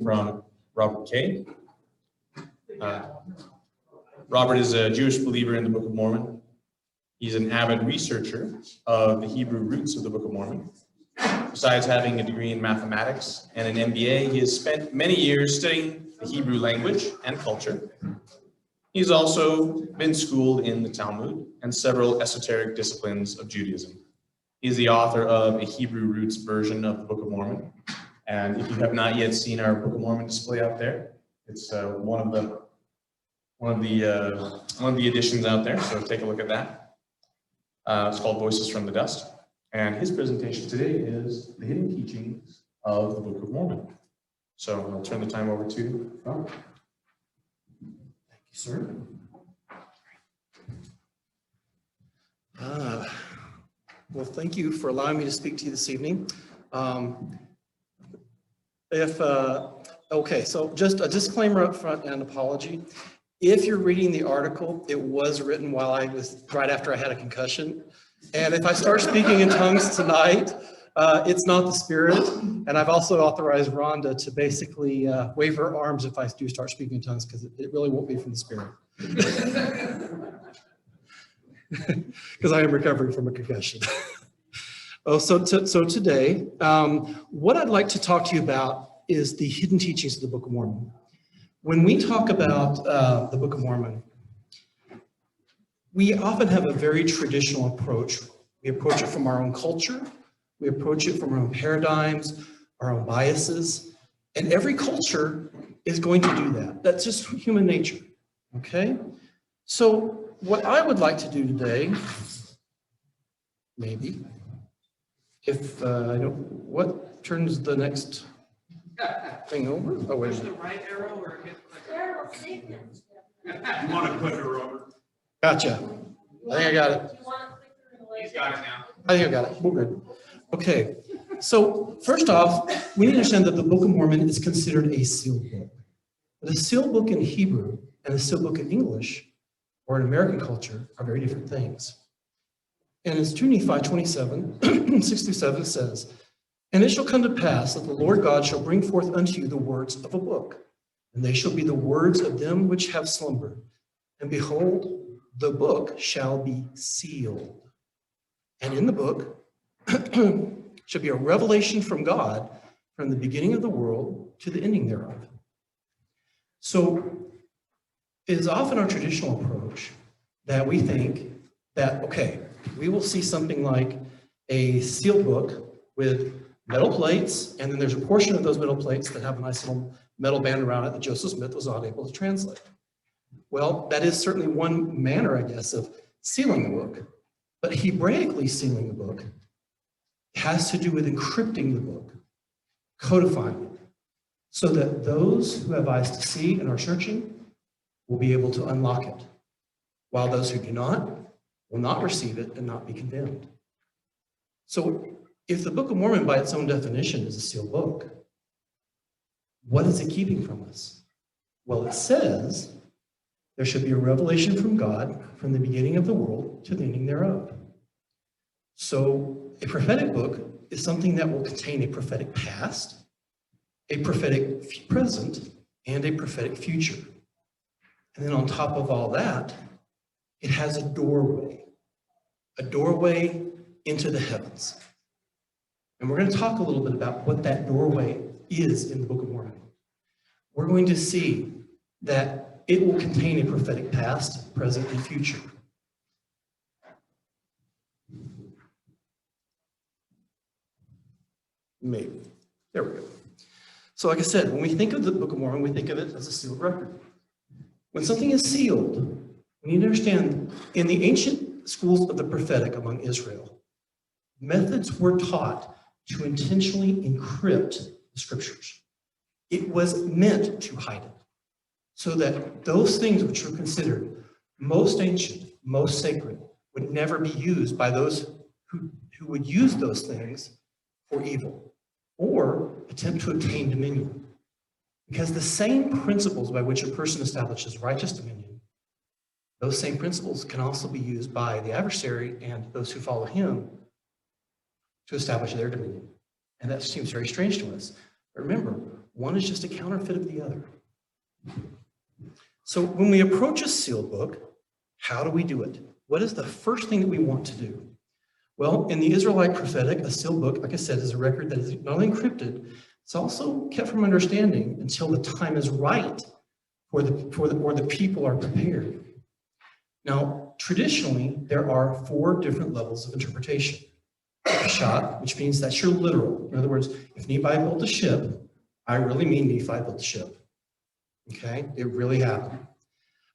from Robert K. Robert is a Jewish believer in the Book of Mormon. He's an avid researcher of the Hebrew roots of the Book of Mormon. Besides having a degree in mathematics and an MBA, he has spent many years studying the Hebrew language and culture. He's also been schooled in the Talmud and several esoteric disciplines of Judaism. He's the author of a Hebrew roots version of the Book of Mormon. And if you have not yet seen our Book of Mormon display out there, it's one of the editions out there. So take a look at that. It's called Voices from the Dust. And his presentation today is the hidden teachings of the Book of Mormon. So I'll turn the time over to Robert. Thank you, sir. Well, thank you for allowing me to speak to you this evening. Okay, so just a disclaimer up front and an apology. If you're reading the article, it was written while right after I had a concussion. And if I start speaking in tongues tonight, it's not the Spirit. And I've also authorized Rhonda to basically wave her arms if I do start speaking in tongues, because it really won't be from the Spirit. Because I am recovering from a concussion. So today, what I'd like to talk to you about is the hidden teachings of the Book of Mormon. When we talk about the Book of Mormon, we often have a very traditional approach. We approach it from our own culture. We approach it from our own paradigms, our own biases. And every culture is going to do that. That's just human nature, okay? So what I would like to do today, maybe, if I don't, what turns the next thing over? Oh, wait a minute. The right arrow or hit the arrow? You want to click it, Robert? Gotcha. I think I got it. He's got it now. I think I got it. We're good. Okay. So first off, we need to understand that the Book of Mormon is considered a sealed book. But a sealed book in Hebrew and a sealed book in English or in American culture are very different things. And it's 2 Nephi 27, 6-7 says, "And it shall come to pass that the Lord God shall bring forth unto you the words of a book, and they shall be the words of them which have slumbered. And behold, the book shall be sealed. And in the book shall be a revelation from God from the beginning of the world to the ending thereof." So it is often our traditional approach that we think that, okay, we will see something like a sealed book with metal plates, and then there's a portion of those metal plates that have a nice little metal band around it that Joseph Smith was not able to translate. Well, that is certainly one manner, I guess, of sealing the book. But Hebraically sealing the book has to do with encrypting the book, codifying it, so that those who have eyes to see and are searching will be able to unlock it, while those who do not will not receive it and not be condemned. So if the Book of Mormon by its own definition is a sealed book, what is it keeping from us? Well, it says there should be a revelation from God from the beginning of the world to the ending thereof. So a prophetic book is something that will contain a prophetic past, a prophetic present, and a prophetic future. And then on top of all that, it has a doorway into the heavens. And we're going to talk a little bit about what that doorway is in the Book of Mormon. We're going to see that it will contain a prophetic past, present, and future. Maybe. There we go. So like I said, when we think of the Book of Mormon, we think of it as a sealed record. When something is sealed, we need to understand, in the ancient schools of the prophetic among Israel, methods were taught to intentionally encrypt the scriptures. It was meant to hide it, so that those things which were considered most ancient, most sacred, would never be used by those who would use those things for evil or attempt to obtain dominion. Because the same principles by which a person establishes righteous dominion, those same principles can also be used by the adversary and those who follow him to establish their dominion. And that seems very strange to us. But remember, One is just a counterfeit of the other. So when we approach a sealed book, how do we do it? What is the first thing that we want to do? Well, in the Israelite prophetic, a sealed book, like I said, is a record that is not only encrypted, it's also kept from understanding until the time is right or the people are prepared. Now, traditionally, there are 4 different levels of interpretation. Peshat, which means that's your literal. In other words, if Nephi built a ship, I really mean Nephi built a ship. Okay, it really happened.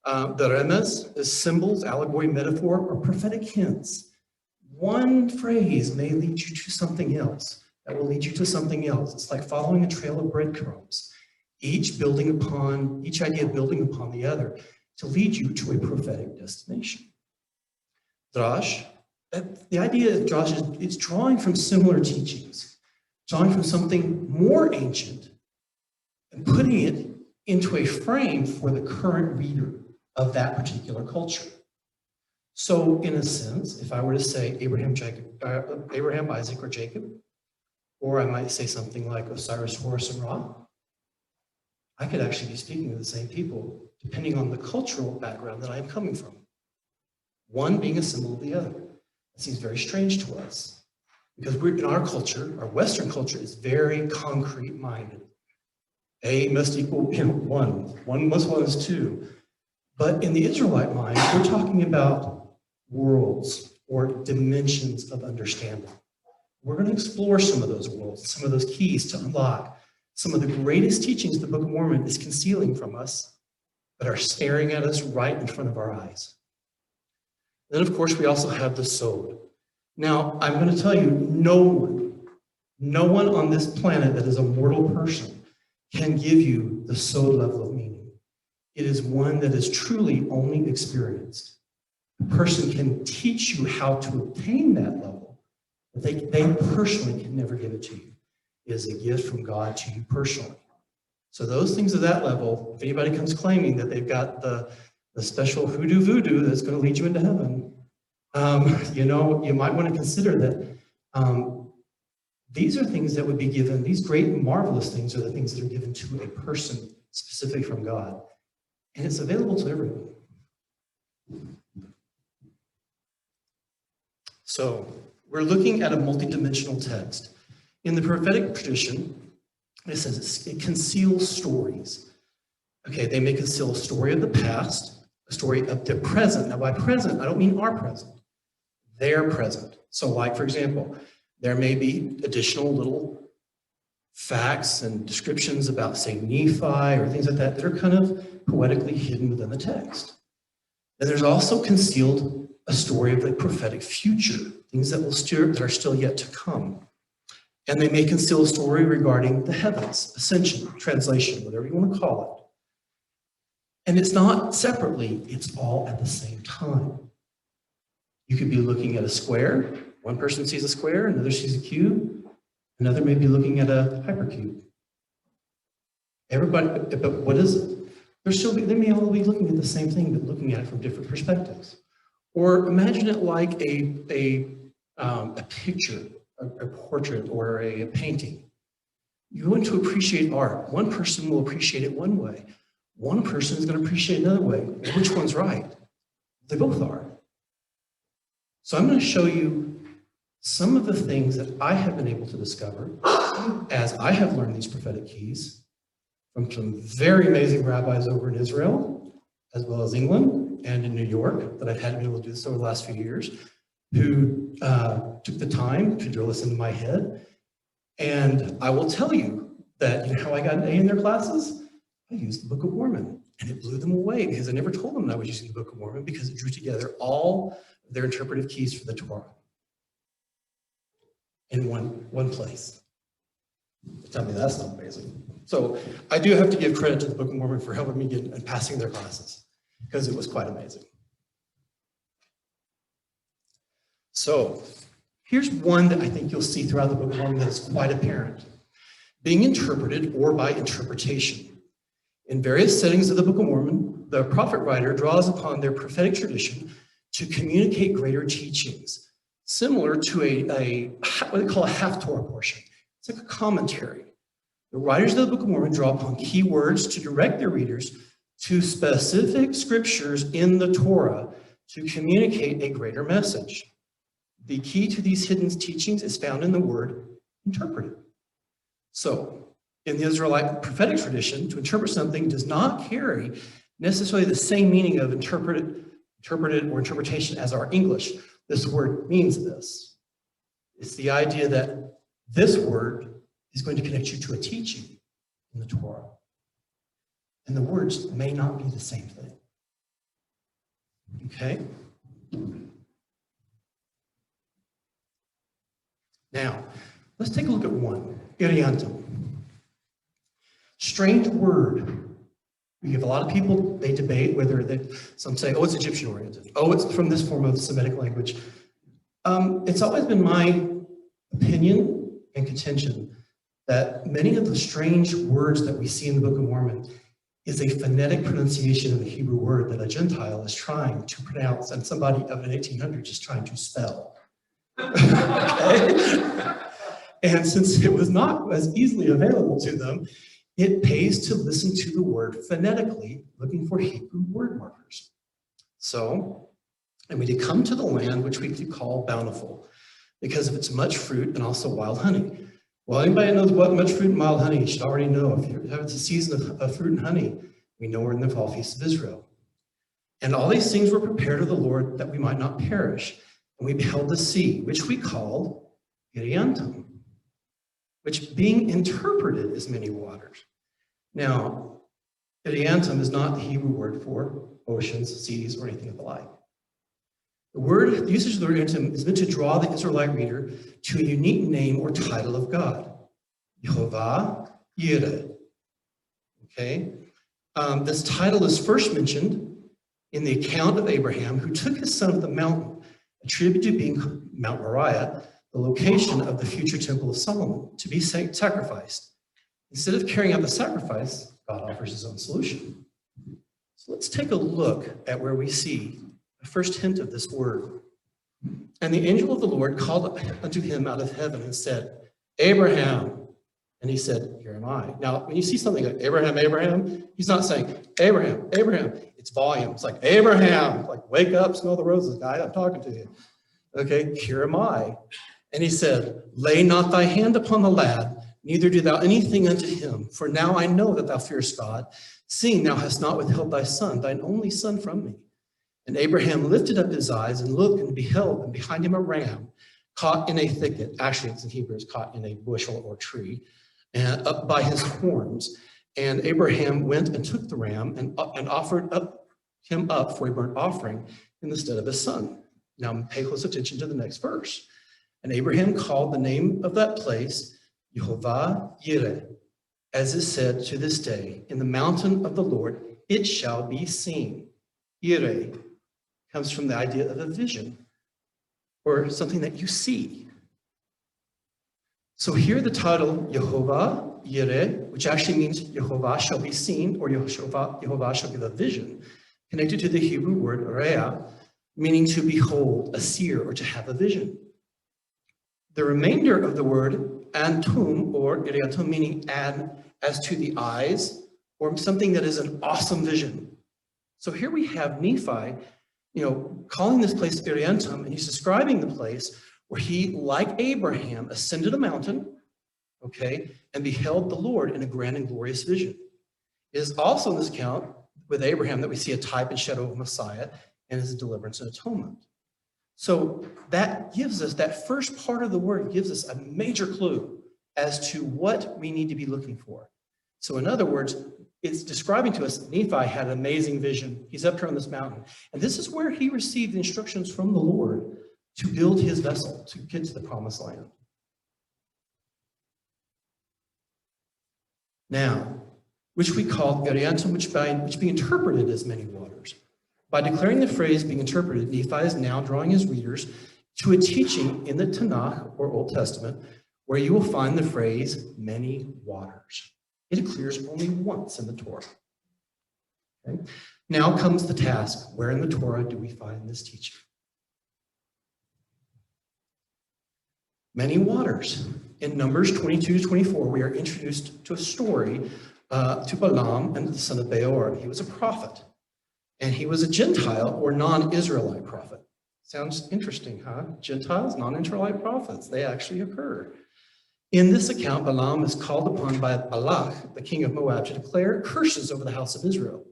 The remez is symbols, allegory, metaphor, or prophetic hints. One phrase may lead you to something else that will lead you to something else. It's like following a trail of breadcrumbs, each idea building upon the other to lead you to a prophetic destination. Drash, the idea of Drash is it's drawing from similar teachings, drawing from something more ancient and putting it into a frame for the current reader of that particular culture. So in a sense, if I were to say Abraham, Isaac, or Jacob, or I might say something like Osiris, Horus, and Ra, I could actually be speaking to the same people depending on the cultural background that I am coming from. One being a symbol of the other. It seems very strange to us because in our culture, our Western culture is very concrete minded. A must equal 1. 1 plus 1 is 2. But in the Israelite mind, we're talking about worlds or dimensions of understanding. We're going to explore some of those worlds, some of those keys to unlock some of the greatest teachings the Book of Mormon is concealing from us, but are staring at us right in front of our eyes. Then, of course, we also have the Sod. Now, I'm going to tell you, no one on this planet that is a mortal person can give you the Sod level of meaning. It is one that is truly only experienced. A person can teach you how to obtain that level, but they personally can never give it to you. It is a gift from God to you personally. So those things at that level, if anybody comes claiming that they've got the special hoodoo voodoo that's going to lead you into heaven, you might want to consider that these are things that would be given, these great and marvelous things are the things that are given to a person specifically from God. And it's available to everyone. So we're looking at a multidimensional text. In the prophetic tradition, it says it conceals stories. Okay, they may conceal a story of the past, a story of the present. Now by present, I don't mean our present, their present. So like, for example, there may be additional little facts and descriptions about, say, Nephi or things like that are kind of poetically hidden within the text. And there's also concealed a story of the prophetic future, things that are still yet to come. And they may conceal a story regarding the heavens, ascension, translation, whatever you want to call it. And it's not separately, it's all at the same time. You could be looking at a square. One person sees a square, another sees a cube, another may be looking at a hypercube. Everybody, but what is it? They may all be looking at the same thing, but looking at it from different perspectives. Or imagine it like a picture, a portrait, or a painting. You want to appreciate art. One person will appreciate it one way. One person is going to appreciate it another way. Which one's right? They both are. So I'm going to show you some of the things that I have been able to discover as I have learned these prophetic keys from some very amazing rabbis over in Israel, as well as England and in New York, that I've had to be able to do this over the last few years, who took the time to drill this into my head. And I will tell you that, you know how I got an A in their classes? I used the Book of Mormon, and it blew them away because I never told them that I was using the Book of Mormon because it drew together all of their interpretive keys for the Torah in one place. Tell me that's not amazing. So I do have to give credit to the Book of Mormon for helping me get and passing their classes because it was quite amazing. So here's one that I think you'll see throughout the Book of Mormon that is quite apparent. Being interpreted or by interpretation. In various settings of the Book of Mormon, the prophet writer draws upon their prophetic tradition to communicate greater teachings, similar to what they call a half-Torah portion. It's like a commentary. The writers of the Book of Mormon draw upon key words to direct their readers to specific scriptures in the Torah to communicate a greater message. The key to these hidden teachings is found in the word interpreted. So, in the Israelite prophetic tradition, to interpret something does not carry necessarily the same meaning of interpreted or interpretation as our English. This word means this. It's the idea that this word is going to connect you to a teaching in the Torah. And the words may not be the same thing. Okay? Now, let's take a look at one, Iriantum. Strange word. We have a lot of people, they debate whether some say, oh, it's Egyptian oriented. Oh, it's from this form of Semitic language. It's always been my opinion and contention that many of the strange words that we see in the Book of Mormon is a phonetic pronunciation of the Hebrew word that a Gentile is trying to pronounce and somebody of an 1800 is trying to spell. Okay? And since it was not as easily available to them, it pays to listen to the word phonetically, looking for Hebrew word markers. So, and we did come to the land which we could call bountiful because of its much fruit and also wild honey. Well, anybody knows what much fruit and wild honey, you should already know. If it's a season of fruit and honey, we know we're in the fall feast of Israel. And all these things were prepared of the Lord that we might not perish. And we beheld the sea, which we called Iriantum, which being interpreted as many waters. Now, Iriantum is not the Hebrew word for oceans, seas, or anything of the like. The usage of the word Iriantum is meant to draw the Israelite reader to a unique name or title of God, Yehovah Yireh. Okay? This title is first mentioned in the account of Abraham, who took his son of the mountain, attributed to being Mount Moriah, the location of the future temple of Solomon, to be sacrificed. Instead of carrying out the sacrifice, God offers his own solution. So let's take a look at where we see the first hint of this word. And the angel of the Lord called unto him out of heaven and said, Abraham. And he said, here am I. Now, when you see something like Abraham, Abraham, he's not saying, Abraham, Abraham. It's volume. It's like, Abraham, like, wake up, smell the roses, guy, I'm talking to you. Okay, here am I. And he said, lay not thy hand upon the lad, neither do thou anything unto him. For now I know that thou fearest God, seeing thou hast not withheld thy son, thine only son, from me. And Abraham lifted up his eyes and looked and beheld, and behind him a ram caught in a thicket. Actually, it's in Hebrew, it's caught in a bushel or tree, and up by his horns. And Abraham went and took the ram and offered him up for a burnt offering in the stead of his son. Now pay close attention to the next verse. And Abraham called the name of that place Yehovah Yireh, as is said to this day, in the mountain of the Lord it shall be seen. Yireh comes from the idea of a vision or something that you see. So here the title Yehovah Yireh, which actually means Yehovah shall be seen, or Yehovah shall give a vision, connected to the Hebrew word reah, meaning to behold, a seer, or to have a vision. The remainder of the word antum, or iriatum, meaning as to the eyes, or something that is an awesome vision. So here we have Nephi, calling this place Iriantum, and he's describing the place where he, like Abraham, ascended a mountain, okay, and beheld the Lord in a grand and glorious vision. It is also in this account with Abraham that we see a type and shadow of Messiah and his deliverance and atonement. So that gives us, that first part of the word gives us a major clue as to what we need to be looking for. So in other words, it's describing to us that Nephi had an amazing vision. He's up here on this mountain. And this is where he received the instructions from the Lord to build his vessel to get to the promised land. Now, which we call Iriantum, which being interpreted as many waters. By declaring the phrase being interpreted, Nephi is now drawing his readers to a teaching in the Tanakh, or Old Testament, where you will find the phrase many waters. It occurs only once in the Torah. Okay? Now comes the task. Where in the Torah do we find this teaching? Many waters. in Numbers 22 to 24, we are introduced to a story to Balaam and the son of Beor. He was a prophet, and he was a Gentile or non-Israelite prophet. Sounds interesting, huh? Gentiles, non-Israelite prophets, they actually occur. In this account, Balaam is called upon by Balak, the king of Moab, to declare curses over the house of Israel.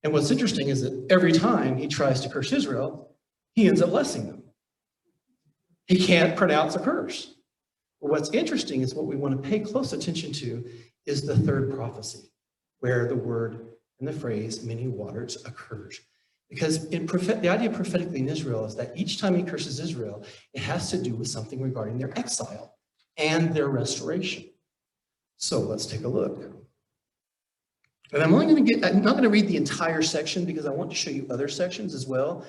And what's interesting is that every time he tries to curse Israel, he ends up blessing them. He can't pronounce a curse. But what's interesting is what we want to pay close attention to is the third prophecy, where the word and the phrase many waters occurs. Because the idea prophetically in Israel is that each time he curses Israel, it has to do with something regarding their exile and their restoration. So let's take a look. And I'm not going to read the entire section because I want to show you other sections as well.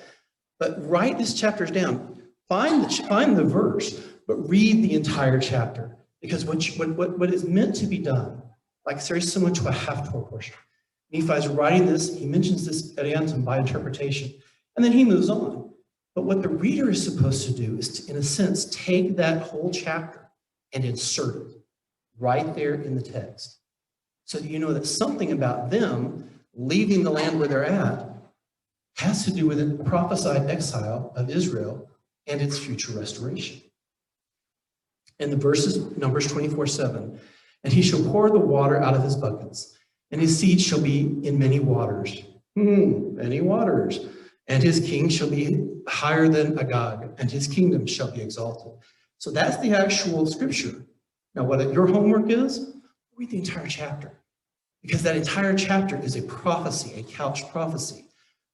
But write this chapter down. Find the verse, but read the entire chapter. Because what is meant to be done, like it's very similar to a half-Torah portion. Nephi's writing this, he mentions this eriantum by interpretation, and then he moves on. But what the reader is supposed to do is to, in a sense, take that whole chapter and insert it right there in the text. So that you know that something about them leaving the land where they're at has to do with the prophesied exile of Israel and its future restoration. And the verse is Numbers 24:7. And he shall pour the water out of his buckets, and his seed shall be in many waters. Many waters. And his king shall be higher than Agag, and his kingdom shall be exalted. So that's the actual scripture. Now, what your homework is, read the entire chapter. Because that entire chapter is a prophecy, a couched prophecy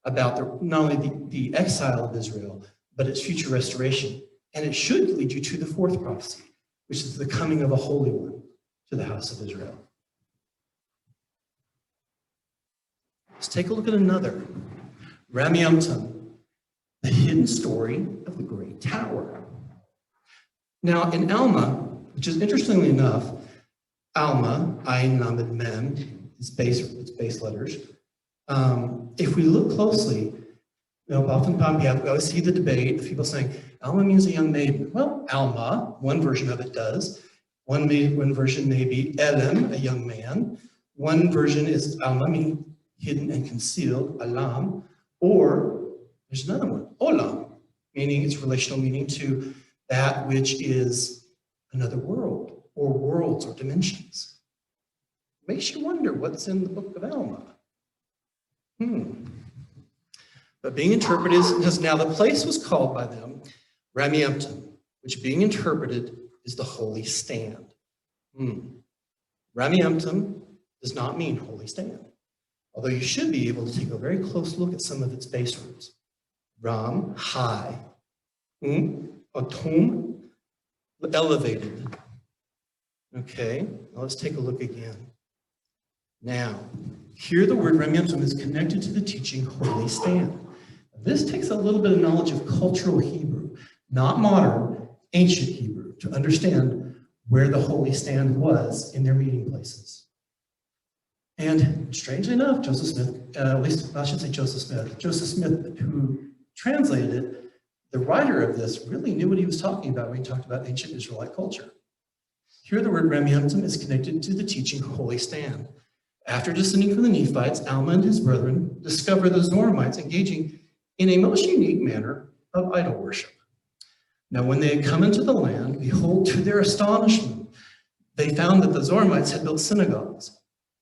about not only the exile of Israel, but its future restoration. And it should lead you to the fourth prophecy, which is the coming of a Holy One to the house of Israel. Let's take a look at another. Ramyamtum, the hidden story of the Great Tower. Now, in Alma, which is interestingly enough, Alma, Ayin Lamed Mem, its base letters. If we look closely, oftentimes we always see the debate of people saying, Alma means a young maiden. Well, Alma, one version of it does. One version may be Elam, a young man. One version is Alma, meaning hidden and concealed, Alam. Or there's another one, Olam, meaning its relational meaning to that which is another world, or worlds, or dimensions. Makes you wonder what's in the book of Alma. But being interpreted is now the place was called by them Ramyamtum, which being interpreted is the holy stand. Ramyamtum does not mean holy stand, although you should be able to take a very close look at some of its base roots. Ram, high. Atum, elevated. Okay, now let's take a look again. Now, here the word Ramyamtum is connected to the teaching holy stand. This takes a little bit of knowledge of cultural Hebrew, not modern, ancient Hebrew, to understand where the holy stand was in their meeting places. And strangely enough, Joseph Smith, at least I should say Joseph Smith, who translated it, the writer of this really knew what he was talking about when he talked about ancient Israelite culture. Here the word Ramyamtum is connected to the teaching holy stand. After descending from the Nephites, Alma and his brethren discover the Zoramites engaging in a most unique manner of idol worship. Now when they had come into the land, behold, to their astonishment, they found that the Zoramites had built synagogues,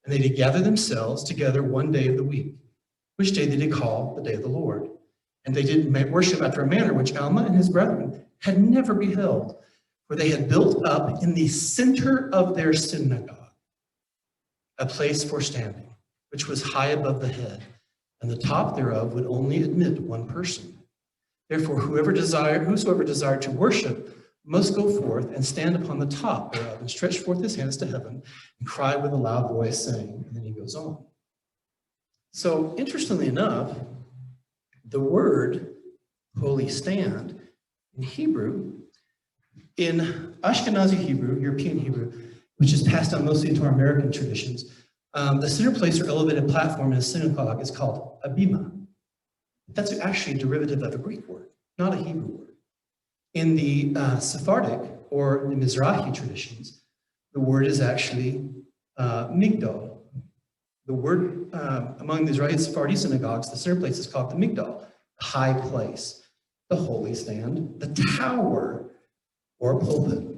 and they did gather themselves together one day of the week, which day they did call the day of the Lord. And they did worship after a manner which Alma and his brethren had never beheld, for they had built up in the center of their synagogue a place for standing, which was high above the head, and the top thereof would only admit one person. Therefore, whosoever desired to worship must go forth and stand upon the top thereof and stretch forth his hands to heaven and cry with a loud voice, saying, and then he goes on. So, interestingly enough, the word holy stand in Hebrew, in Ashkenazi Hebrew, European Hebrew, which is passed down mostly into our American traditions, the center place or elevated platform in a synagogue is called a bima. That's actually a derivative of a Greek word, not a Hebrew word. In the Sephardic or the Mizrahi traditions, the word is actually Migdal. The word among the Israeli Sephardi synagogues, the center place is called the Migdal, the high place, the holy stand, the tower, or pulpit.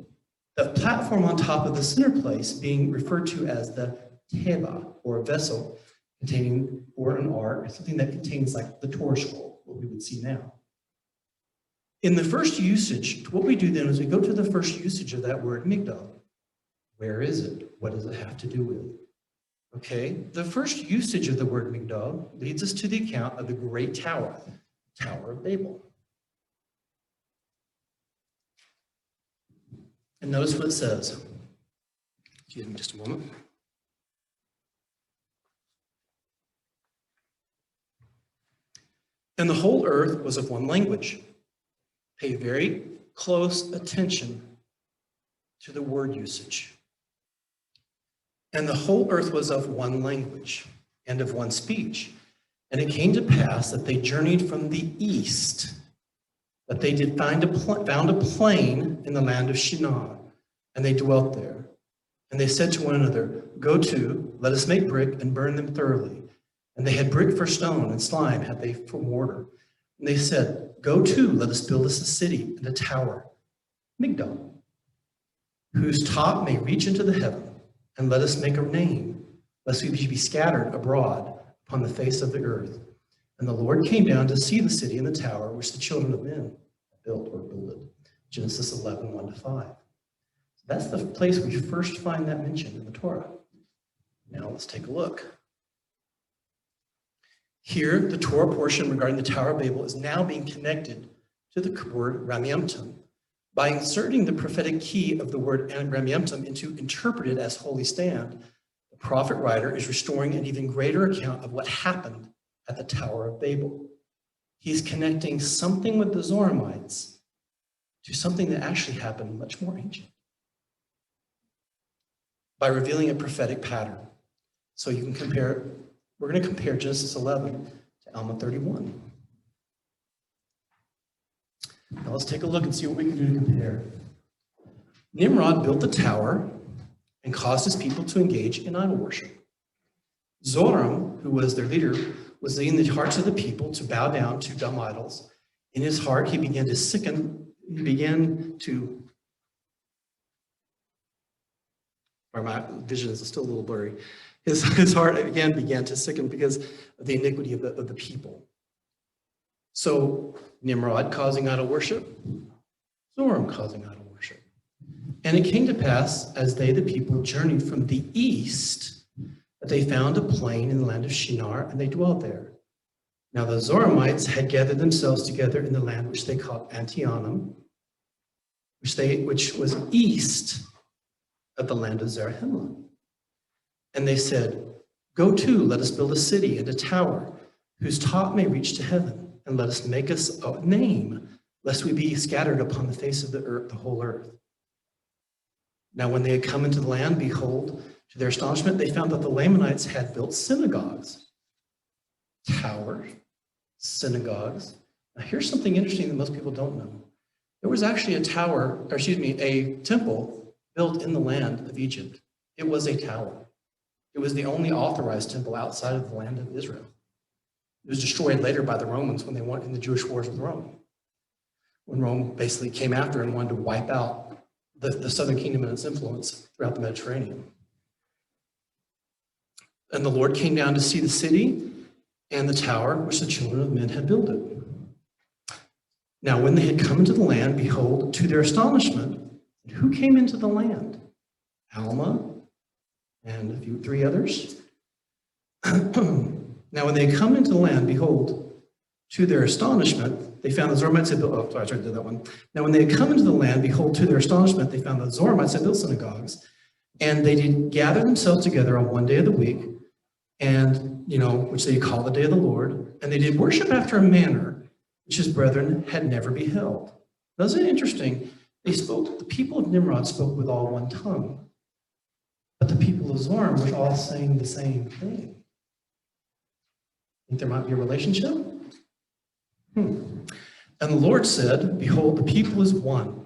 The platform on top of the center place being referred to as the teva, or a vessel containing, or an ark, something that contains like the Torah scroll, what we would see now. In the first usage, what we do then is we go to the first usage of that word Migdal. Where is it? What does it have to do with? Okay, the first usage of the word Migdal leads us to the account of the great tower, Tower of Babel. And notice what it says. Excuse me just a moment. And the whole earth was of one language. Pay very close attention to the word usage. And the whole earth was of one language and of one speech. And it came to pass that they journeyed from the east, that they did found a plain in the land of Shinar, and they dwelt there. And they said to one another, go to, let us make brick and burn them thoroughly. And they had brick for stone, and slime had they for mortar. And they said, go to, let us build us a city and a tower, Migdal, whose top may reach into the heaven. And let us make a name, lest we be scattered abroad upon the face of the earth. And the Lord came down to see the city and the tower, which the children of men built or builded. Genesis 11, 1-5. So that's the place we first find that mentioned in the Torah. Now let's take a look. Here, the Torah portion regarding the Tower of Babel is now being connected to the word Ramyamtum, by inserting the prophetic key of the word Ramyamtum into interpreted as holy stand. The prophet writer is restoring an even greater account of what happened at the Tower of Babel. He's connecting something with the Zoramites to something that actually happened much more ancient by revealing a prophetic pattern. So you can compare, we're going to compare Genesis 11 to Alma 31. Now let's take a look and see what we can do to compare. Nimrod built the tower and caused his people to engage in idol worship. Zoram, who was their leader, was leading the hearts of the people to bow down to dumb idols. In his heart, he began to sicken. He began to, or my vision is still a little blurry. His heart again began to sicken because of the iniquity of the people. So Nimrod causing idol worship, Zoram causing idol worship. And it came to pass, as they, the people, journeyed from the east, that they found a plain in the land of Shinar, and they dwelled there. Now the Zoramites had gathered themselves together in the land which they called Antionum, which was east of the land of Zarahemla. And they said, go to, let us build a city and a tower, whose top may reach to heaven. And let us make us a name, lest we be scattered upon the face of the earth, the whole earth. Now when they had come into the land, behold, to their astonishment, they found that the Lamanites had built synagogues, towers, synagogues. Now here's something interesting that most people don't know. There was actually a temple built in the land of Egypt. It was a tower. It was the only authorized temple outside of the land of Israel. It was destroyed later by the Romans when they went in the Jewish wars with Rome. When Rome basically came after and wanted to wipe out the southern kingdom and its influence throughout the Mediterranean. And the Lord came down to see the city and the tower which the children of men had builded. Now when they had come into the land, behold, to their astonishment, who came into the land? Alma and three others. Now, when they had come into the land, behold, to their astonishment, they found the Zoramites had built, I tried to do that one. Now, when they had come into the land, behold, to their astonishment, they found the Zoramites had built synagogues, and they did gather themselves together on one day of the week, and, which they call the day of the Lord, and they did worship after a manner which his brethren had never beheld. Now, isn't it interesting? The people of Nimrod spoke with all one tongue, but the people of Zoram were all saying the same thing. Think there might be a relationship? And the Lord said, behold, the people is one,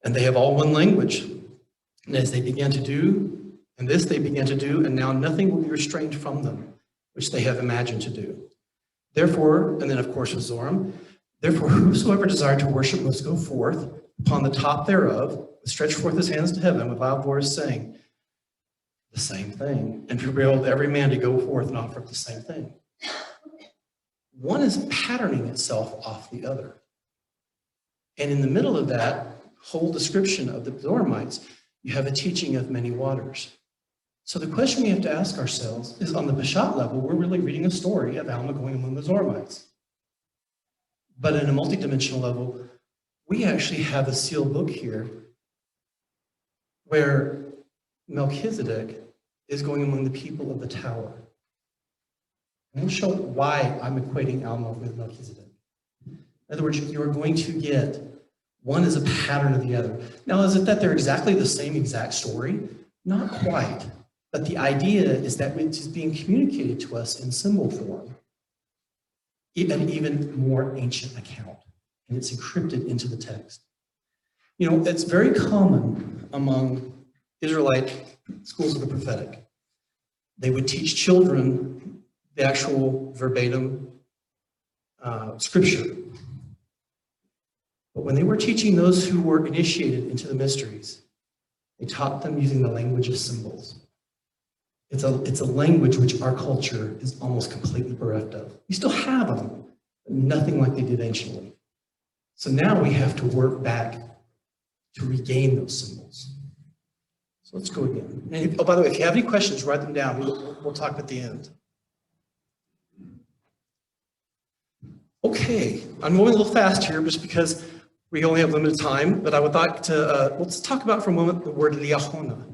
And they have all one language. And as they began to do, and this they began to do, and now nothing will be restrained from them, which they have imagined to do. Therefore, and then of course with Zoram, therefore whosoever desired to worship must go forth upon the top thereof, stretch forth his hands to heaven with loud voice, saying the same thing, and prevailed every man to go forth and offer up the same thing. One is patterning itself off the other. And in the middle of that whole description of the Zoramites, you have a teaching of many waters. So the question we have to ask ourselves is, on the Peshat level, we're really reading a story of Alma going among the Zoramites. But in a multidimensional level, we actually have a sealed book here where Melchizedek is going among the people of the tower. And we'll show why I'm equating Alma with Melchizedek. In other words, you are going to get one is a pattern of the other. Now, is it that they're exactly the same exact story? Not quite. But the idea is that it is being communicated to us in symbol form, an even more ancient account, and it's encrypted into the text. You know, it's very common among Israelite schools of the prophetic. They would teach children the actual verbatim scripture. But when they were teaching those who were initiated into the mysteries, they taught them using the language of symbols. It's a language which our culture is almost completely bereft of. We still have them, but nothing like they did anciently. So now we have to work back to regain those symbols. So let's go again. And by the way, if you have any questions, write them down. We'll talk at the end. Okay, I'm going a little fast here just because we only have limited time, but I would like to, let's talk about for a moment the word liahona.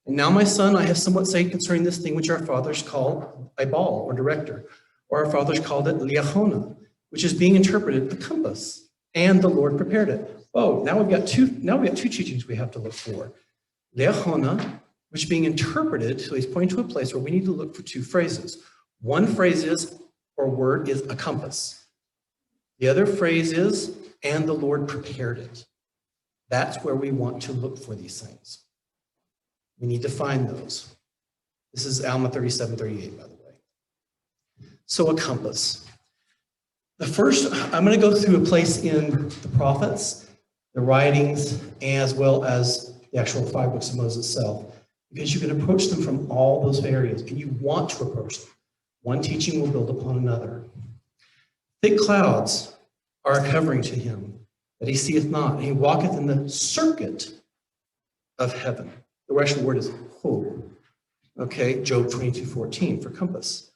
And now, my son, I have somewhat said concerning this thing which our fathers called a ball or director, or our fathers called it liahona, which is being interpreted the compass, and the Lord prepared it. Oh, now we've got two teachings we have to look for. Liahona, which being interpreted, so he's pointing to a place where we need to look for two phrases. One phrase is, or word is, a compass. The other phrase is, and the Lord prepared it. That's where we want to look for these things. We need to find those. This is Alma 37:38, by the way. So a compass. The first, I'm going to go through a place in the prophets, the writings, as well as the actual 5 books of Moses itself, because you can approach them from all those areas, and you want to approach them. One teaching will build upon another. Thick clouds are a covering to him, that he seeth not, and he walketh in the circuit of heaven. The actual word is ho. Okay, Job 22:14 for compass.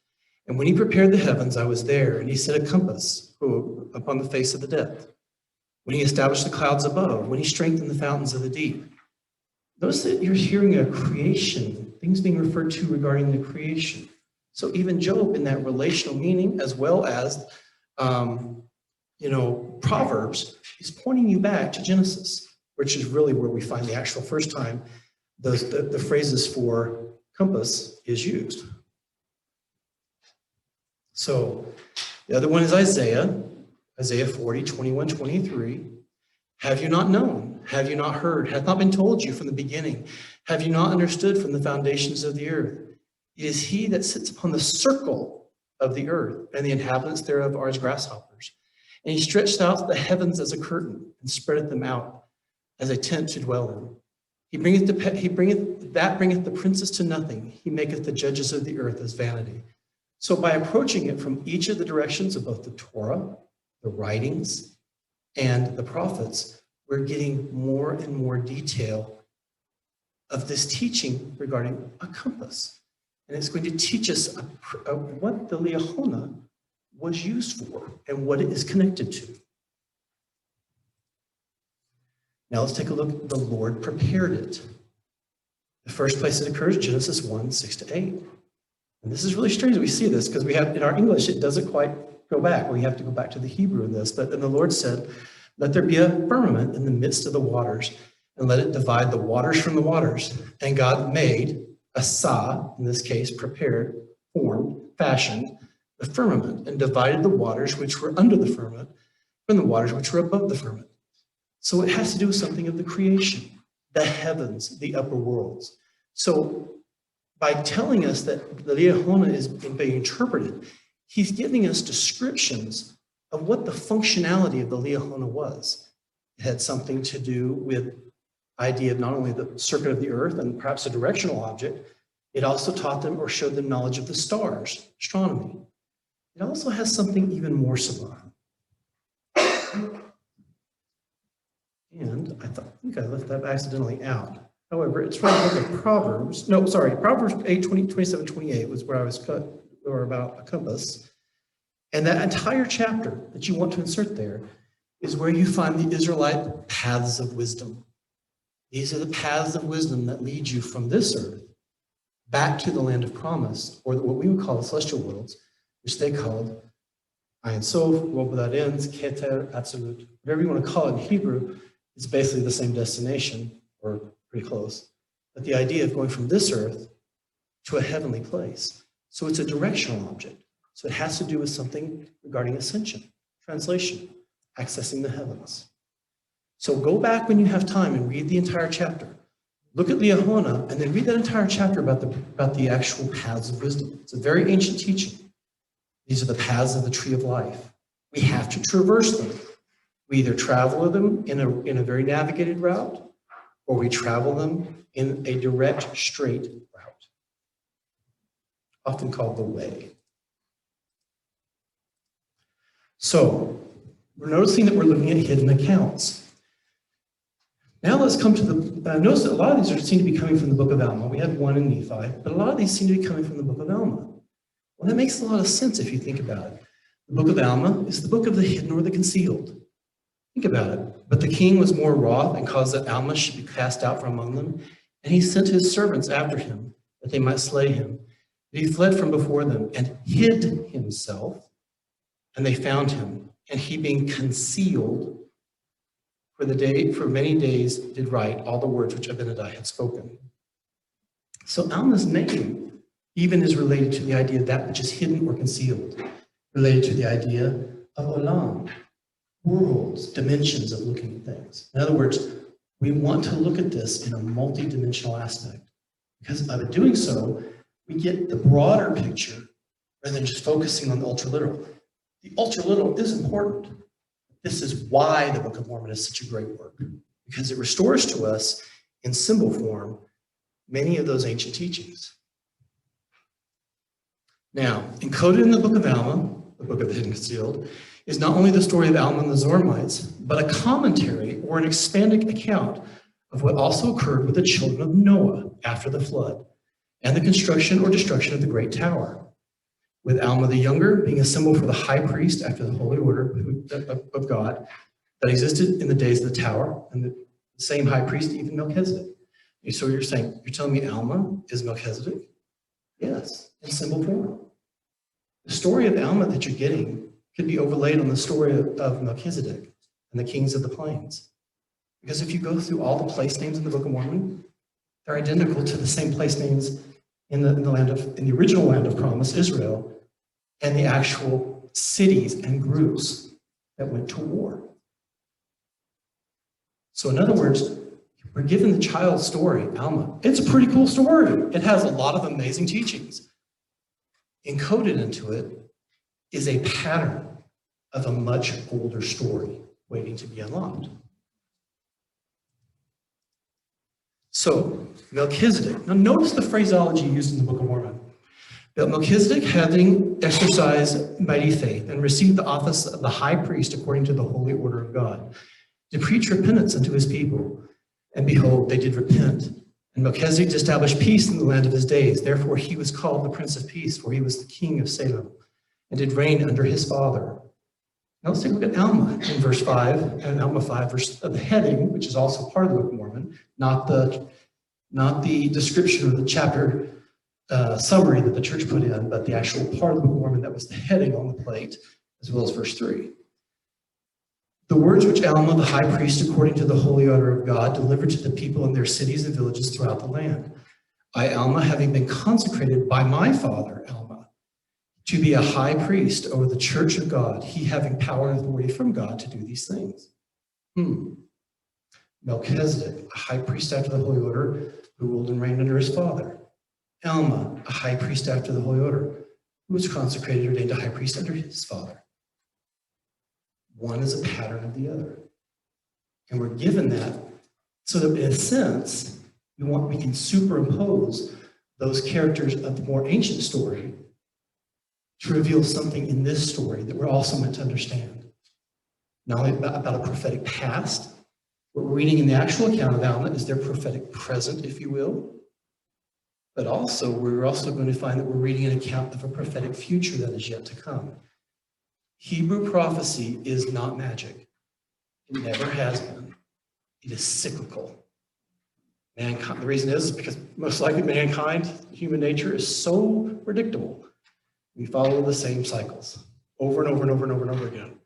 And when he prepared the heavens, I was there, and he set a compass upon the face of the depth. When he established the clouds above, when he strengthened the fountains of the deep. Notice that you're hearing a creation, things being referred to regarding the creation. So even Job, in that relational meaning, as well as Proverbs, is pointing you back to Genesis, which is really where we find the actual first time the phrases for compass is used. So the other one is Isaiah 40:21-23. Have you not known? Have you not heard? Hath not been told you from the beginning? Have you not understood from the foundations of the earth? It is he that sits upon the circle of the earth, and the inhabitants thereof are as grasshoppers. And he stretched out the heavens as a curtain, and spreadeth them out as a tent to dwell in. He bringeth the princes to nothing. He maketh the judges of the earth as vanity. So by approaching it from each of the directions of both the Torah, the writings, and the prophets, we're getting more and more detail of this teaching regarding a compass. And it's going to teach us what the liahona was used for and what it is connected to. Now let's take a look. The Lord prepared it. The first place it occurs, Genesis 1:6-8. And this is really strange that we see this, because we have, in our English, it doesn't quite go back. We have to go back to the Hebrew in this. But then the Lord said, let there be a firmament in the midst of the waters, and let it divide the waters from the waters. And God made asa, in this case, prepared, formed, fashioned, the firmament, and divided the waters which were under the firmament from the waters which were above the firmament. So it has to do with something of the creation, the heavens, the upper worlds. So by telling us that the Liahona is being interpreted, he's giving us descriptions of what the functionality of the Liahona was. It had something to do with idea of not only the circuit of the earth and perhaps a directional object, it also taught them or showed them knowledge of the stars, astronomy. It also has something even more sublime. And I think I left that accidentally out. However, it's from the book of Proverbs. No, sorry, Proverbs 8, 20, 27, 28 was where I was cut, or about a compass. And that entire chapter that you want to insert there is where you find the Israelite paths of wisdom. These are the paths of wisdom that lead you from this earth back to the land of promise, or what we would call the celestial worlds, which they called Ein Sof, world without ends, Keter, Absolute, whatever you want to call it in Hebrew. It's basically the same destination, or pretty close. But the idea of going from this earth to a heavenly place. So it's a directional object. So it has to do with something regarding ascension, translation, accessing the heavens. So go back when you have time and read the entire chapter. Look at Liahona and then read that entire chapter about the actual paths of wisdom. It's a very ancient teaching. These are the paths of the tree of life. We have to traverse them. We either travel them in a very navigated route, or we travel them in a direct, straight route, often called the way. So we're noticing that we're looking at hidden accounts. Now let's come to the, notice that a lot of these seem to be coming from the book of Alma. We have one in Nephi, but a lot of these seem to be coming from the book of Alma. Well, that makes a lot of sense if you think about it. The book of Alma is the book of the hidden or the concealed. Think about it. But the king was more wroth and caused that Alma should be cast out from among them. And he sent his servants after him, that they might slay him. But he fled from before them and hid himself. And they found him. And he, being concealed for many days, did write all the words which Abinadi had spoken. So Alma's name even is related to the idea of that which is hidden or concealed, related to the idea of olam, worlds, dimensions of looking at things. In other words, we want to look at this in a multi-dimensional aspect, because by doing so, we get the broader picture rather than just focusing on the ultra-literal. The ultra-literal is important. This is why the Book of Mormon is such a great work, because it restores to us in symbol form many of those ancient teachings. Now, encoded in the Book of Alma, the Book of the Hidden and Concealed, is not only the story of Alma and the Zoramites, but a commentary or an expanded account of what also occurred with the children of Noah after the flood and the construction or destruction of the Great Tower, with Alma the Younger being a symbol for the high priest after the holy order of God that existed in the days of the tower, and the same high priest, even Melchizedek. So you're telling me Alma is Melchizedek? Yes, in symbol form. The story of Alma that you're getting could be overlaid on the story of Melchizedek and the kings of the plains. Because if you go through all the place names in the Book of Mormon, they're identical to the same place names in the original land of promise, Israel, and the actual cities and groups that went to war. So in other words, we're given the child's story, Alma. It's a pretty cool story. It has a lot of amazing teachings. Encoded into it is a pattern of a much older story waiting to be unlocked. So, Melchizedek. Now notice the phraseology used in the Book of Mormon. Melchizedek, having exercised mighty faith and received the office of the high priest according to the holy order of God, to preach repentance unto his people. And behold, they did repent. And Melchizedek did establish peace in the land of his days. Therefore he was called the Prince of Peace, for he was the king of Salem, and did reign under his father. Now let's take a look at Alma in verse 5, and Alma 5, verse of the heading, which is also part of the Book of Mormon, not the description of the chapter summary that the church put in, but the actual part of the Book of Mormon that was the heading on the plate, as well as verse 3. The words which Alma, the high priest, according to the holy order of God, delivered to the people in their cities and villages throughout the land. I, Alma, having been consecrated by my father, Alma, to be a high priest over the church of God, he having power and authority from God to do these things. Melchizedek, a high priest after the Holy Order, who ruled and reigned under his father. Alma, a high priest after the Holy Order, who was consecrated, ordained a high priest under his father. One is a pattern of the other. And we're given that so that in a sense, we can superimpose those characters of the more ancient story to reveal something in this story that we're also meant to understand. Not only about a prophetic past, what we're reading in the actual account of Alma is their prophetic present, if you will, but also we're also going to find that we're reading an account of a prophetic future that is yet to come. Hebrew prophecy is not magic. It never has been. It is cyclical. Mankind, the reason is because most likely mankind, human nature, is so predictable. We follow the same cycles over and over and over and over and over again.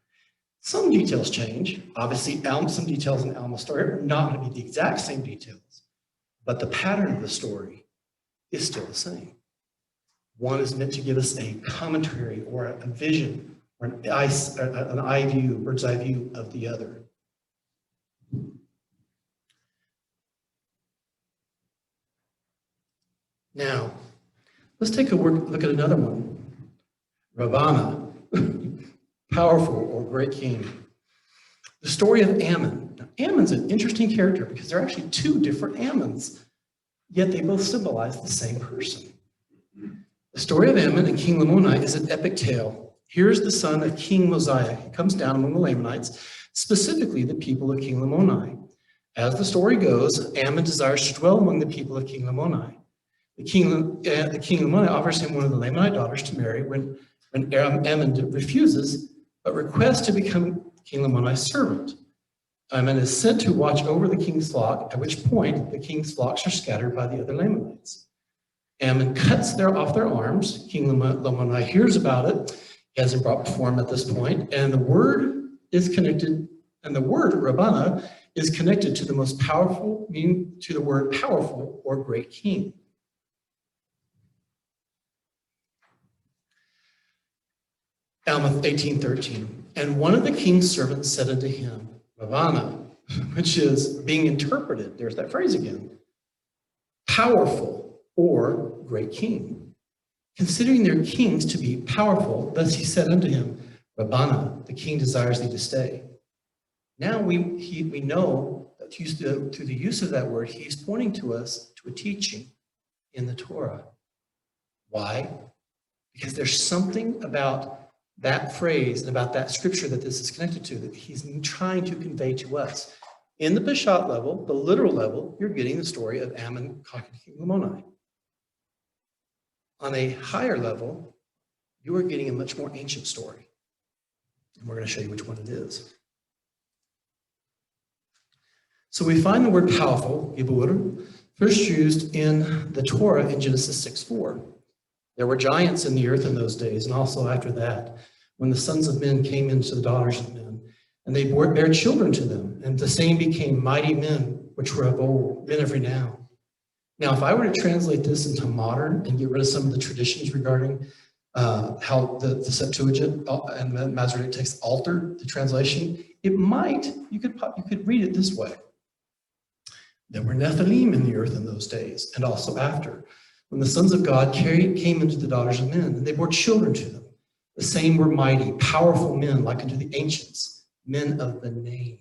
Some details change. Obviously, some details in Alma's story are not going to be the exact same details, but the pattern of the story is still the same. One is meant to give us a commentary or a vision or an eye view, bird's eye view of the other. Now, let's take a look at another one. Rabbana, powerful or great king. The story of Ammon. Now, Ammon's an interesting character because there are actually two different Ammons, yet they both symbolize the same person. The story of Ammon and King Lamoni is an epic tale. Here's the son of King Mosiah. He comes down among the Lamanites, specifically the people of King Lamoni. As the story goes, Ammon desires to dwell among the people of King Lamoni. The king Lamoni offers him one of the Lamanite daughters to marry when Ammon refuses, but requests to become King Lamoni's servant. Ammon is sent to watch over the king's flock, at which point the king's flocks are scattered by the other Lamanites. Ammon cuts off their arms. King Lamoni hears about it. He hasn't brought before him at this point, and the word is connected, and the word Rabbana is connected to the most powerful, meaning to the word powerful or great king. Alma 18:13. And one of the king's servants said unto him, Rabbana, which is being interpreted, there's that phrase again, powerful or great king. Considering their kings to be powerful, thus he said unto him, Rabbana, the king desires thee to stay. Now we know that through the use of that word, he's pointing to us to a teaching in the Torah. Why? Because there's something about that phrase and about that scripture that this is connected to that he's trying to convey to us. In the Peshat level, the literal level, you're getting the story of Ammon conquering King Lamoni. On a higher level, you are getting a much more ancient story. And we're going to show you which one it is. So we find the word powerful, Gibur, first used in the Torah in Genesis 6:4. There were giants in the earth in those days, and also after that, when the sons of men came into the daughters of men, and they bare children to them, and the same became mighty men, which were of old, men of renown. Now, if I were to translate this into modern and get rid of some of the traditions regarding how the Septuagint and the Masoretic text altered the translation, you could read it this way. There were Nephilim in the earth in those days, and also after, when the sons of God came into the daughters of men, and they bore children to them. The same were mighty, powerful men, like unto the ancients, men of the name.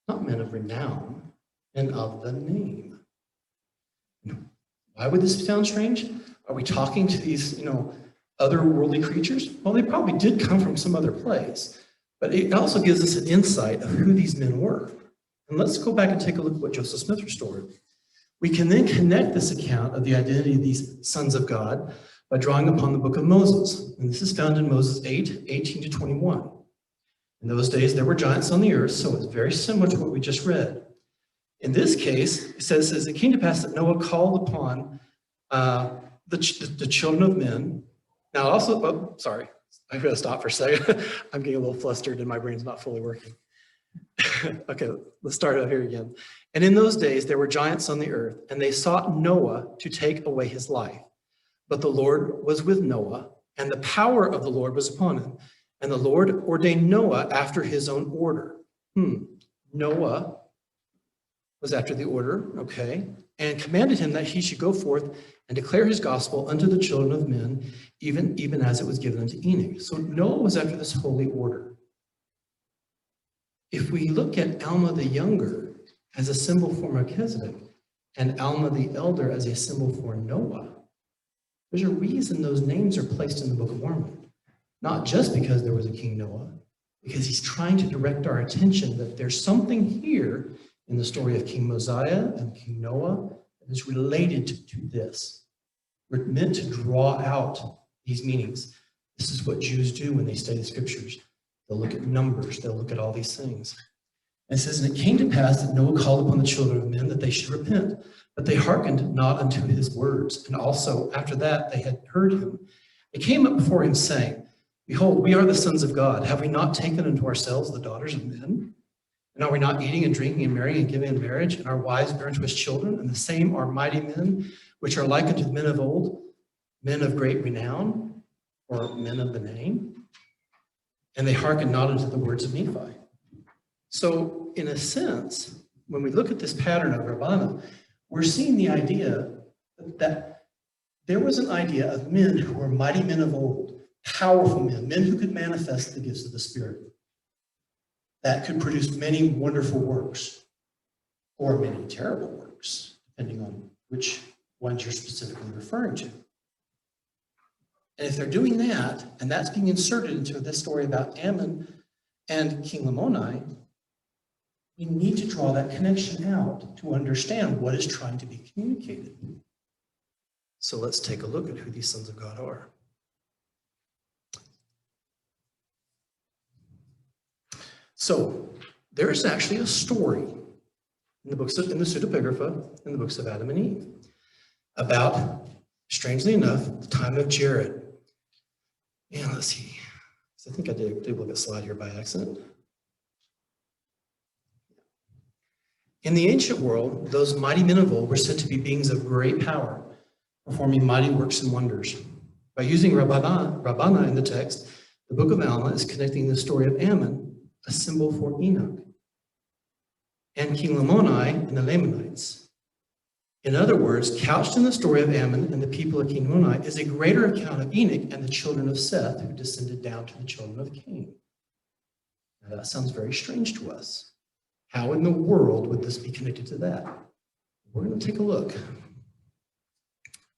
Not men of renown, men of the name. Why would this sound strange? Are we talking to these, other worldly creatures? Well, they probably did come from some other place, but it also gives us an insight of who these men were. And let's go back and take a look at what Joseph Smith restored. We can then connect this account of the identity of these sons of God by drawing upon the book of Moses. And this is found in Moses 8:18-21. In those days, there were giants on the earth, so it's very similar to what we just read. In this case, it says, it came to pass that Noah called upon the children of men. Now also, sorry, I've got to stop for a second. I'm getting a little flustered and my brain's not fully working. Okay, let's start out here again. And in those days, there were giants on the earth, and they sought Noah to take away his life. But the Lord was with Noah, and the power of the Lord was upon him. And the Lord ordained Noah after his own order. Noah was after the order, okay, and commanded him that he should go forth and declare his gospel unto the children of men, even as it was given unto Enoch. So Noah was after this holy order. If we look at Alma the younger as a symbol for Melchizedek and Alma the elder as a symbol for Noah, there's a reason those names are placed in the Book of Mormon. Not just because there was a King Noah, because he's trying to direct our attention that there's something here in the story of King Mosiah and King Noah that is related to this. We're meant to draw out these meanings. This is what Jews do when they study the scriptures. They'll look at numbers, they'll look at all these things. And it says, and it came to pass that Noah called upon the children of men that they should repent, but they hearkened not unto his words. And also after that they had heard him. They came up before him, saying, Behold, we are the sons of God. Have we not taken unto ourselves the daughters of men? And are we not eating and drinking and marrying and giving in marriage, and our wives bear unto us children? And the same are mighty men, which are like unto the men of old, men of great renown, or men of the name. And they hearken not unto the words of Nephi. So, in a sense, when we look at this pattern of Rabbana, we're seeing the idea that there was an idea of men who were mighty men of old, powerful men, men who could manifest the gifts of the Spirit, that could produce many wonderful works, or many terrible works, depending on which ones you're specifically referring to. And if they're doing that, and that's being inserted into this story about Ammon and King Lamoni, we need to draw that connection out to understand what is trying to be communicated. So let's take a look at who these sons of God are. So there is actually a story in the pseudepigrapha, in the books of Adam and Eve, about, strangely enough, the time of Jared. And let's see, I think I did look at a slide here by accident. In the ancient world, those mighty men of old were said to be beings of great power, performing mighty works and wonders. By using Rabbana in the text, the book of Alma is connecting the story of Ammon, a symbol for Enoch, and King Lamoni and the Lamanites. In other words, couched in the story of Ammon and the people of King Lamoni is a greater account of Enoch and the children of Seth who descended down to the children of Cain. Now that sounds very strange to us. How in the world would this be connected to that? We're going to take a look.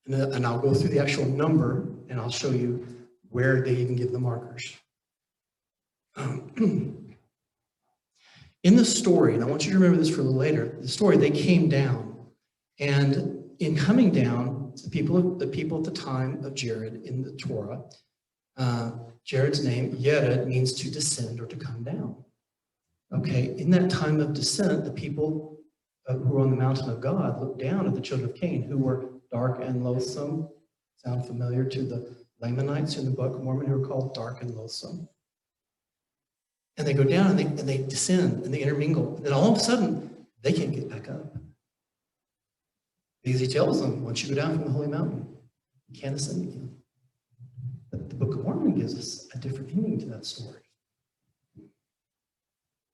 And I'll go through the actual number and I'll show you where they even give the markers. In the story, and I want you to remember this for a little later, the story, they came down. And in coming down, the people at the time of Jared in the Torah, Jared's name, Yered, means to descend or to come down. Okay, in that time of descent, the people who were on the mountain of God looked down at the children of Cain, who were dark and loathsome. Sound familiar to the Lamanites in the Book of Mormon, who are called dark and loathsome? And they go down and they descend and they intermingle. And then all of a sudden, they can't get back up. Because he tells them, once you go down from the holy mountain, you can't ascend again. But the Book of Mormon gives us a different ending to that story.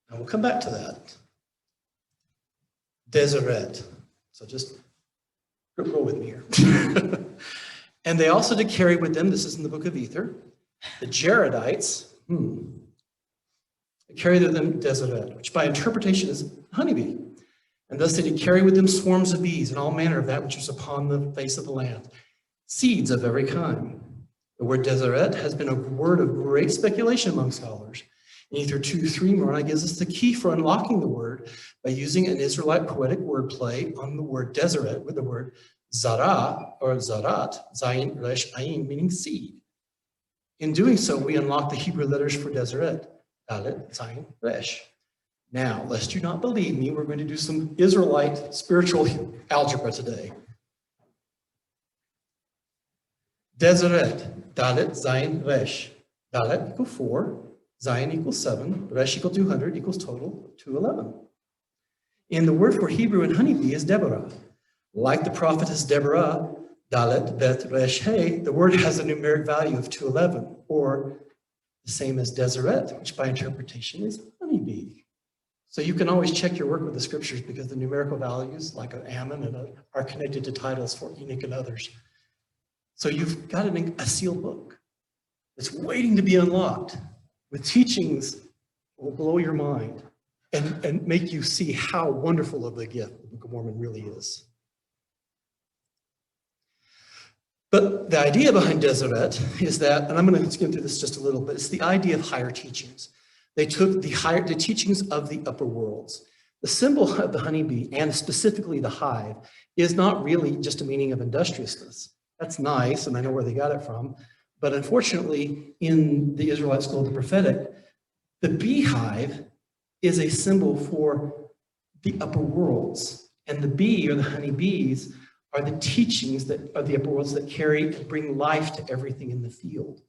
And we'll come back to that. Deseret. So just go with me here. And they also did carry with them, this is in the book of Ether, the Jaredites, they carried with them Deseret, which by interpretation is honeybee. And thus they did carry with them swarms of bees and all manner of that which was upon the face of the land, seeds of every kind. The word Deseret has been a word of great speculation among scholars. In Ether 2:3, Moroni gives us the key for unlocking the word by using an Israelite poetic wordplay on the word Deseret with the word Zarah or Zarat, Zayin Resh Ayin, meaning seed. In doing so, we unlock the Hebrew letters for Deseret, Dalet, Zayin, Resh. Now, lest you not believe me, we're going to do some Israelite spiritual algebra today. Deseret, Dalet, Zayin, Resh. Dalet equals 4. Zion equals 7, Resh equals 200 equals total 211. And the word for Hebrew and honeybee is Deborah. Like the prophetess Deborah, Dalet, Bet, Resh, He, the word has a numeric value of 211, or the same as Deseret, which by interpretation is honeybee. So you can always check your work with the scriptures because the numerical values, like an Ammon, are connected to titles for Enoch and others. So you've got a sealed book that's waiting to be unlocked with teachings that will blow your mind and make you see how wonderful of a gift the Book of Mormon really is. But the idea behind Deseret is that, and I'm going to skim through this just a little bit, it's the idea of higher teachings. They took the teachings of the upper worlds. The symbol of the honeybee, and specifically the hive, is not really just a meaning of industriousness. That's nice, and I know where they got it from. But unfortunately, in the Israelite school of the prophetic, the beehive is a symbol for the upper worlds. And the bee, or the honeybees, are the teachings that are the upper worlds that carry and bring life to everything in the field.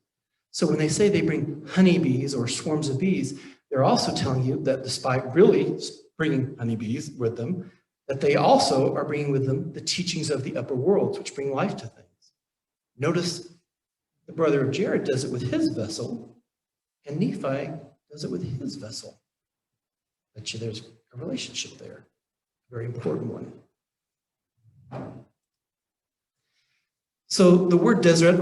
So when they say they bring honeybees or swarms of bees, they're also telling you that despite really bringing honeybees with them, that they also are bringing with them the teachings of the upper worlds, which bring life to things. Notice the brother of Jared does it with his vessel, and Nephi does it with his vessel. Bet you there's a relationship there, a very important one. So the word Deseret,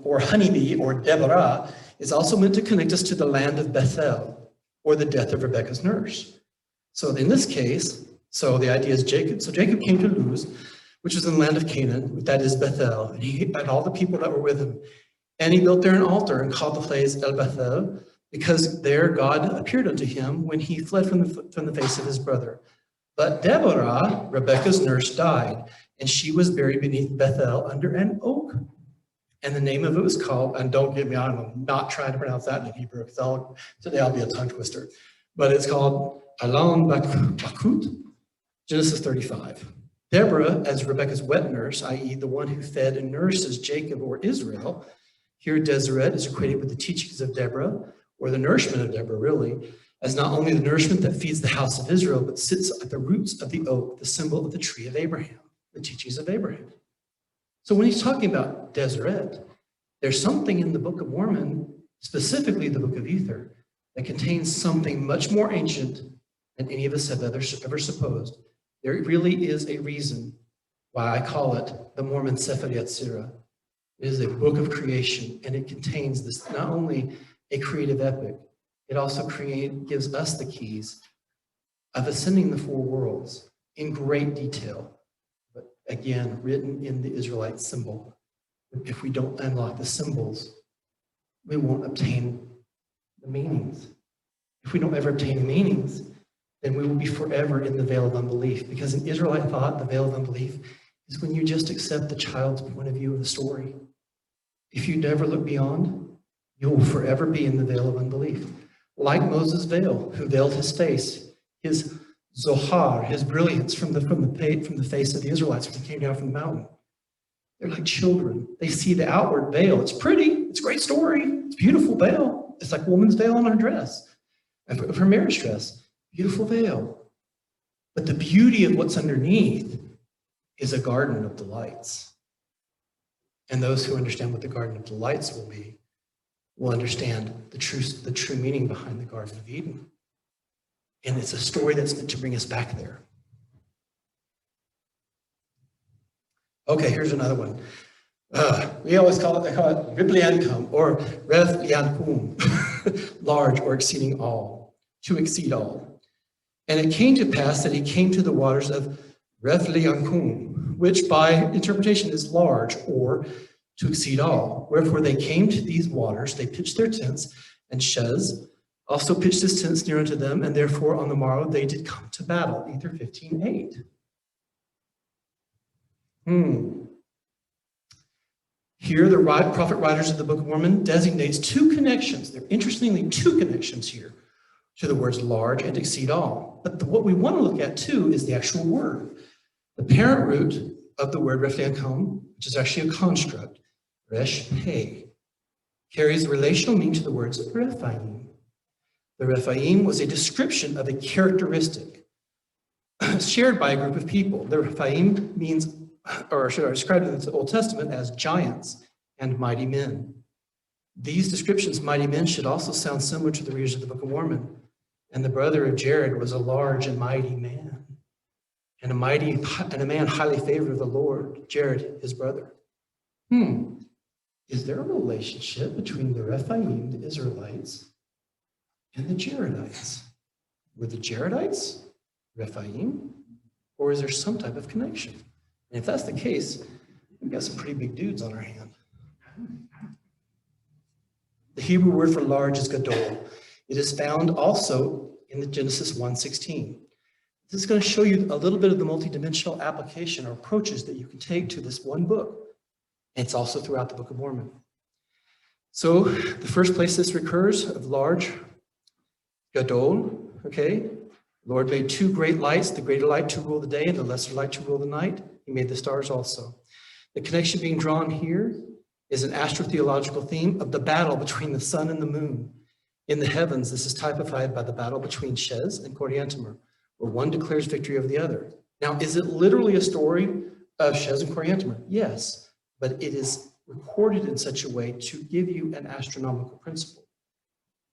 or honeybee, or Deborah, is also meant to connect us to the land of Bethel, or the death of Rebekah's nurse. So in this case, so the idea is Jacob. So Jacob came to Luz, which was in the land of Canaan, that is Bethel, and he had all the people that were with him. And he built there an altar and called the place El Bethel, because there God appeared unto him when he fled from the face of his brother. But Deborah, Rebekah's nurse, died, and she was buried beneath Bethel under an oak. And the name of it was called, and don't get me on, I'm not trying to pronounce that in Hebrew, because today I'll be a tongue twister, but it's called Alon Bakut, Genesis 35. Deborah, as Rebekah's wet nurse, i.e. the one who fed and nourishes Jacob or Israel, here Deseret is equated with the teachings of Deborah, or the nourishment of Deborah, really, as not only the nourishment that feeds the house of Israel, but sits at the roots of the oak, the symbol of the tree of Abraham, the teachings of Abraham. So when he's talking about Deseret, there's something in the Book of Mormon, specifically the Book of Ether, that contains something much more ancient than any of us have ever supposed. There really is a reason why I call it the Mormon Sefer Yetzirah. It is a book of creation, and it contains this, not only a creative epic, it also gives us the keys of ascending the four worlds in great detail, but again, written in the Israelite symbol. If we don't unlock the symbols, we won't obtain the meanings. If we don't ever obtain the meanings, then we will be forever in the veil of unbelief. Because in Israelite thought, the veil of unbelief is when you just accept the child's point of view of the story. If you never look beyond, you will forever be in the veil of unbelief. Like Moses' veil, who veiled his face, his zohar, his brilliance from the face of the Israelites when he came down from the mountain. They're like children. They see the outward veil. It's pretty. It's a great story. It's a beautiful veil. It's like a woman's veil on her dress, of her marriage dress. Beautiful veil. But the beauty of what's underneath is a garden of delights. And those who understand what the garden of delights will be will understand the true meaning behind the Garden of Eden. And it's a story that's meant to bring us back there. Okay, here's another one. They call it Bibliancum, or Rev Liankum, large or exceeding all, to exceed all. And it came to pass that he came to the waters of Rev Liankum, which by interpretation is large, or to exceed all. Wherefore they came to these waters, they pitched their tents, and Shez also pitched his tents near unto them, and therefore on the morrow they did come to battle. Ether 15:8. Here, the prophet writers of the Book of Mormon designates two connections. There are interestingly two connections here to the words large and exceed all. But what we want to look at too is the actual word. The parent root of the word Rephaim, which is actually a construct, resh pei, carries relational meaning to the words Rephaim. The Rephaim was a description of a characteristic shared by a group of people. The Rephaim means, or should I describe it in the Old Testament as giants and mighty men. These descriptions, mighty men, should also sound similar to the readers of the Book of Mormon. And the brother of Jared was a large and mighty man, and a man highly favored of the Lord, Jared, his brother. Is there a relationship between the Rephaim, the Israelites, and the Jaredites? Were the Jaredites Rephaim, or is there some type of connection? And if that's the case, we've got some pretty big dudes on our hand. The Hebrew word for large is gadol. It is found also in the Genesis 1:16. This is going to show you a little bit of the multidimensional application or approaches that you can take to this one book. And it's also throughout the Book of Mormon. So the first place this recurs of large, gadol, okay? The Lord made two great lights, the greater light to rule the day and the lesser light to rule the night. He made the stars also. The connection being drawn here is an astrotheological theme of the battle between the sun and the moon. In the heavens, this is typified by the battle between Shez and Coriantumr, where one declares victory over the other. Now, is it literally a story of Shez and Coriantumr? Yes, but it is recorded in such a way to give you an astronomical principle.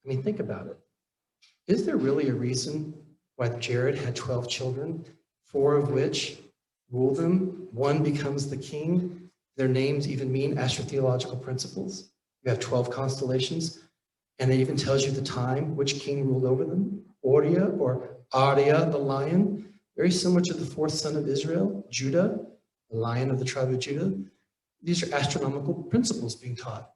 I mean, think about it. Is there really a reason why Jared had 12 children, 4 of which rule them? 1 becomes the king. Their names even mean astrotheological principles. You have 12 constellations, and it even tells you the time which king ruled over them. Oria or Arya, the lion, very similar to the 4th son of Israel, Judah, the lion of the tribe of Judah. These are astronomical principles being taught.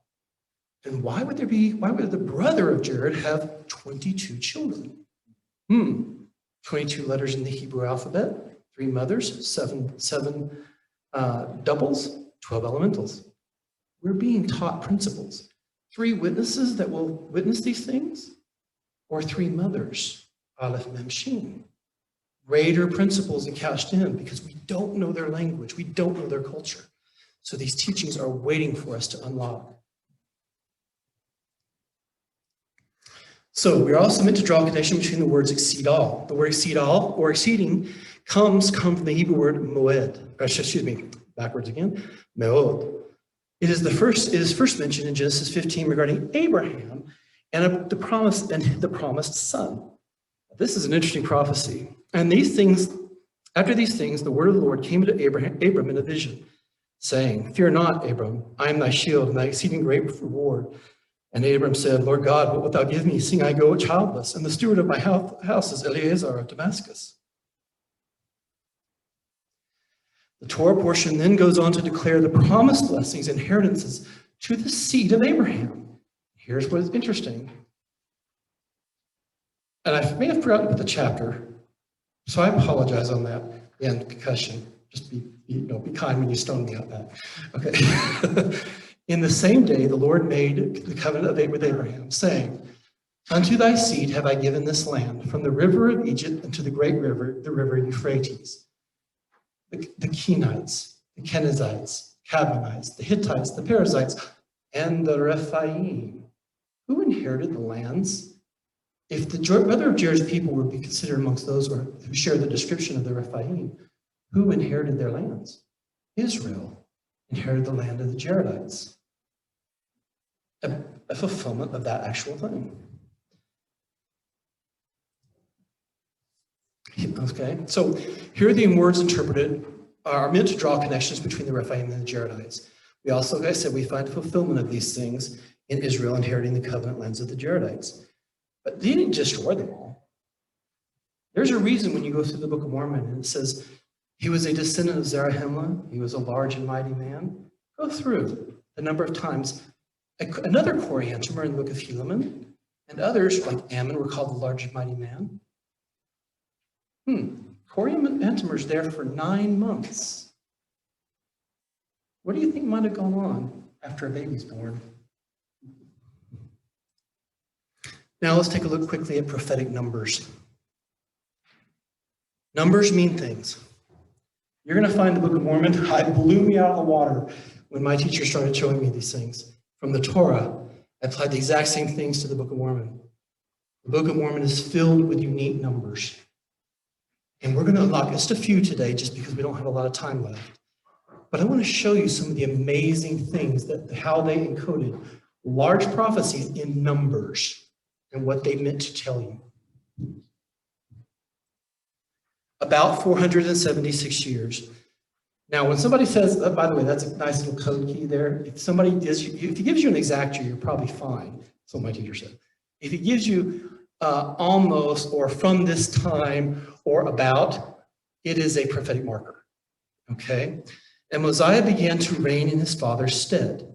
And why would the brother of Jared have 22 children? 22 letters in the Hebrew alphabet, 3 mothers, 7 doubles, 12 elementals. We're being taught principles. 3 witnesses that will witness these things, or 3 mothers, Aleph, Mem, Shin. Greater principles encashed in because we don't know their language, we don't know their culture. So these teachings are waiting for us to unlock. So we're also meant to draw a connection between the words exceed all. The word exceed all or exceeding comes from the Hebrew word moed. Backwards again, meod. It is first mentioned in Genesis 15 regarding Abraham and the promised son. This is an interesting prophecy. And after these things, the word of the Lord came to Abram in a vision, saying, "Fear not, Abram, I am thy shield and thy exceeding great reward." And Abram said, "Lord God, what wilt thou give me, seeing I go childless, and the steward of my house is Eleazar of Damascus?" The Torah portion then goes on to declare the promised blessings, inheritances to the seed of Abraham. Here's what is interesting. And I may have forgotten to put the chapter, so I apologize on that. And concussion, just be kind when you stone me on that. Okay. In the same day, the Lord made the covenant with Abraham, saying, "Unto thy seed have I given this land, from the river of Egypt unto the great river, the river Euphrates." The Kenites, the Kenizzites, Kadmonites, the Hittites, the Perizzites, and the Rephaim. Who inherited the lands? If the brother of Jared's people would be considered amongst those who share the description of the Rephaim, who inherited their lands? Israel inherited the land of the Jaredites. A fulfillment of that actual thing. Okay, so here are the words interpreted are meant to draw connections between the Rephaim and the Jaredites. We also, like I said, we find fulfillment of these things in Israel inheriting the covenant lands of the Jaredites. But they didn't destroy them all. There's a reason when you go through the Book of Mormon and it says, he was a descendant of Zarahemla, he was a large and mighty man. Go through the number of times. Another Coriantumr in the book of Helaman, and others like Ammon were called the large and mighty man. Coriantumr's there for 9 months. What do you think might have gone on after a baby's born? Now let's take a look quickly at prophetic numbers. Numbers mean things. You're going to find the Book of Mormon. It blew me out of the water when my teacher started showing me these things. From the Torah, I applied the exact same things to the Book of Mormon. The Book of Mormon is filled with unique numbers. And we're going to unlock just a few today just because we don't have a lot of time left. But I want to show you some of the amazing things, how they encoded large prophecies in numbers and what they meant to tell you. About 476 years. Now, when somebody says, oh, by the way, that's a nice little code key there. If somebody if he gives you an exact year, you're probably fine. That's what my teacher said. If he gives you almost or from this time or about, it is a prophetic marker. Okay? And Mosiah began to reign in his father's stead.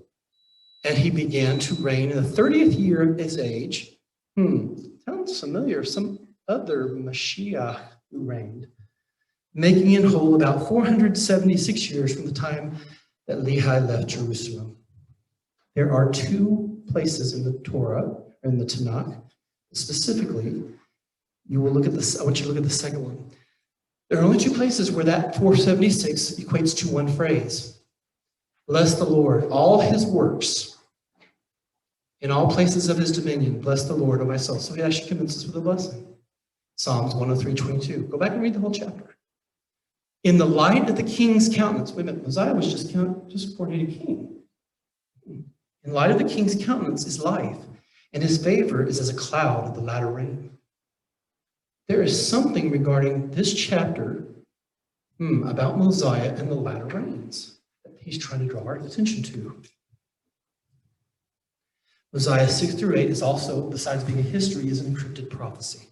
And he began to reign in the 30th year of his age. Sounds familiar. Some other Mashiach who reigned, making in whole about 476 years from the time that Lehi left Jerusalem. There are two places in the Torah, in the Tanakh, specifically, you will look at this, I want you to look at the second one. There are only two places where that 476 equates to one phrase. Bless the Lord, all his works, in all places of his dominion. Bless the Lord, O my soul. So he actually commences with a blessing. Psalms 103:22. Go back and read the whole chapter. In the light of the king's countenance. Wait a minute, Mosiah was just appointed a king. In light of the king's countenance is life, and his favor is as a cloud of the latter rain. There is something regarding this chapter about Mosiah and the latter rains that he's trying to draw our attention to. Mosiah 6-8 is also, besides being a history, is an encrypted prophecy.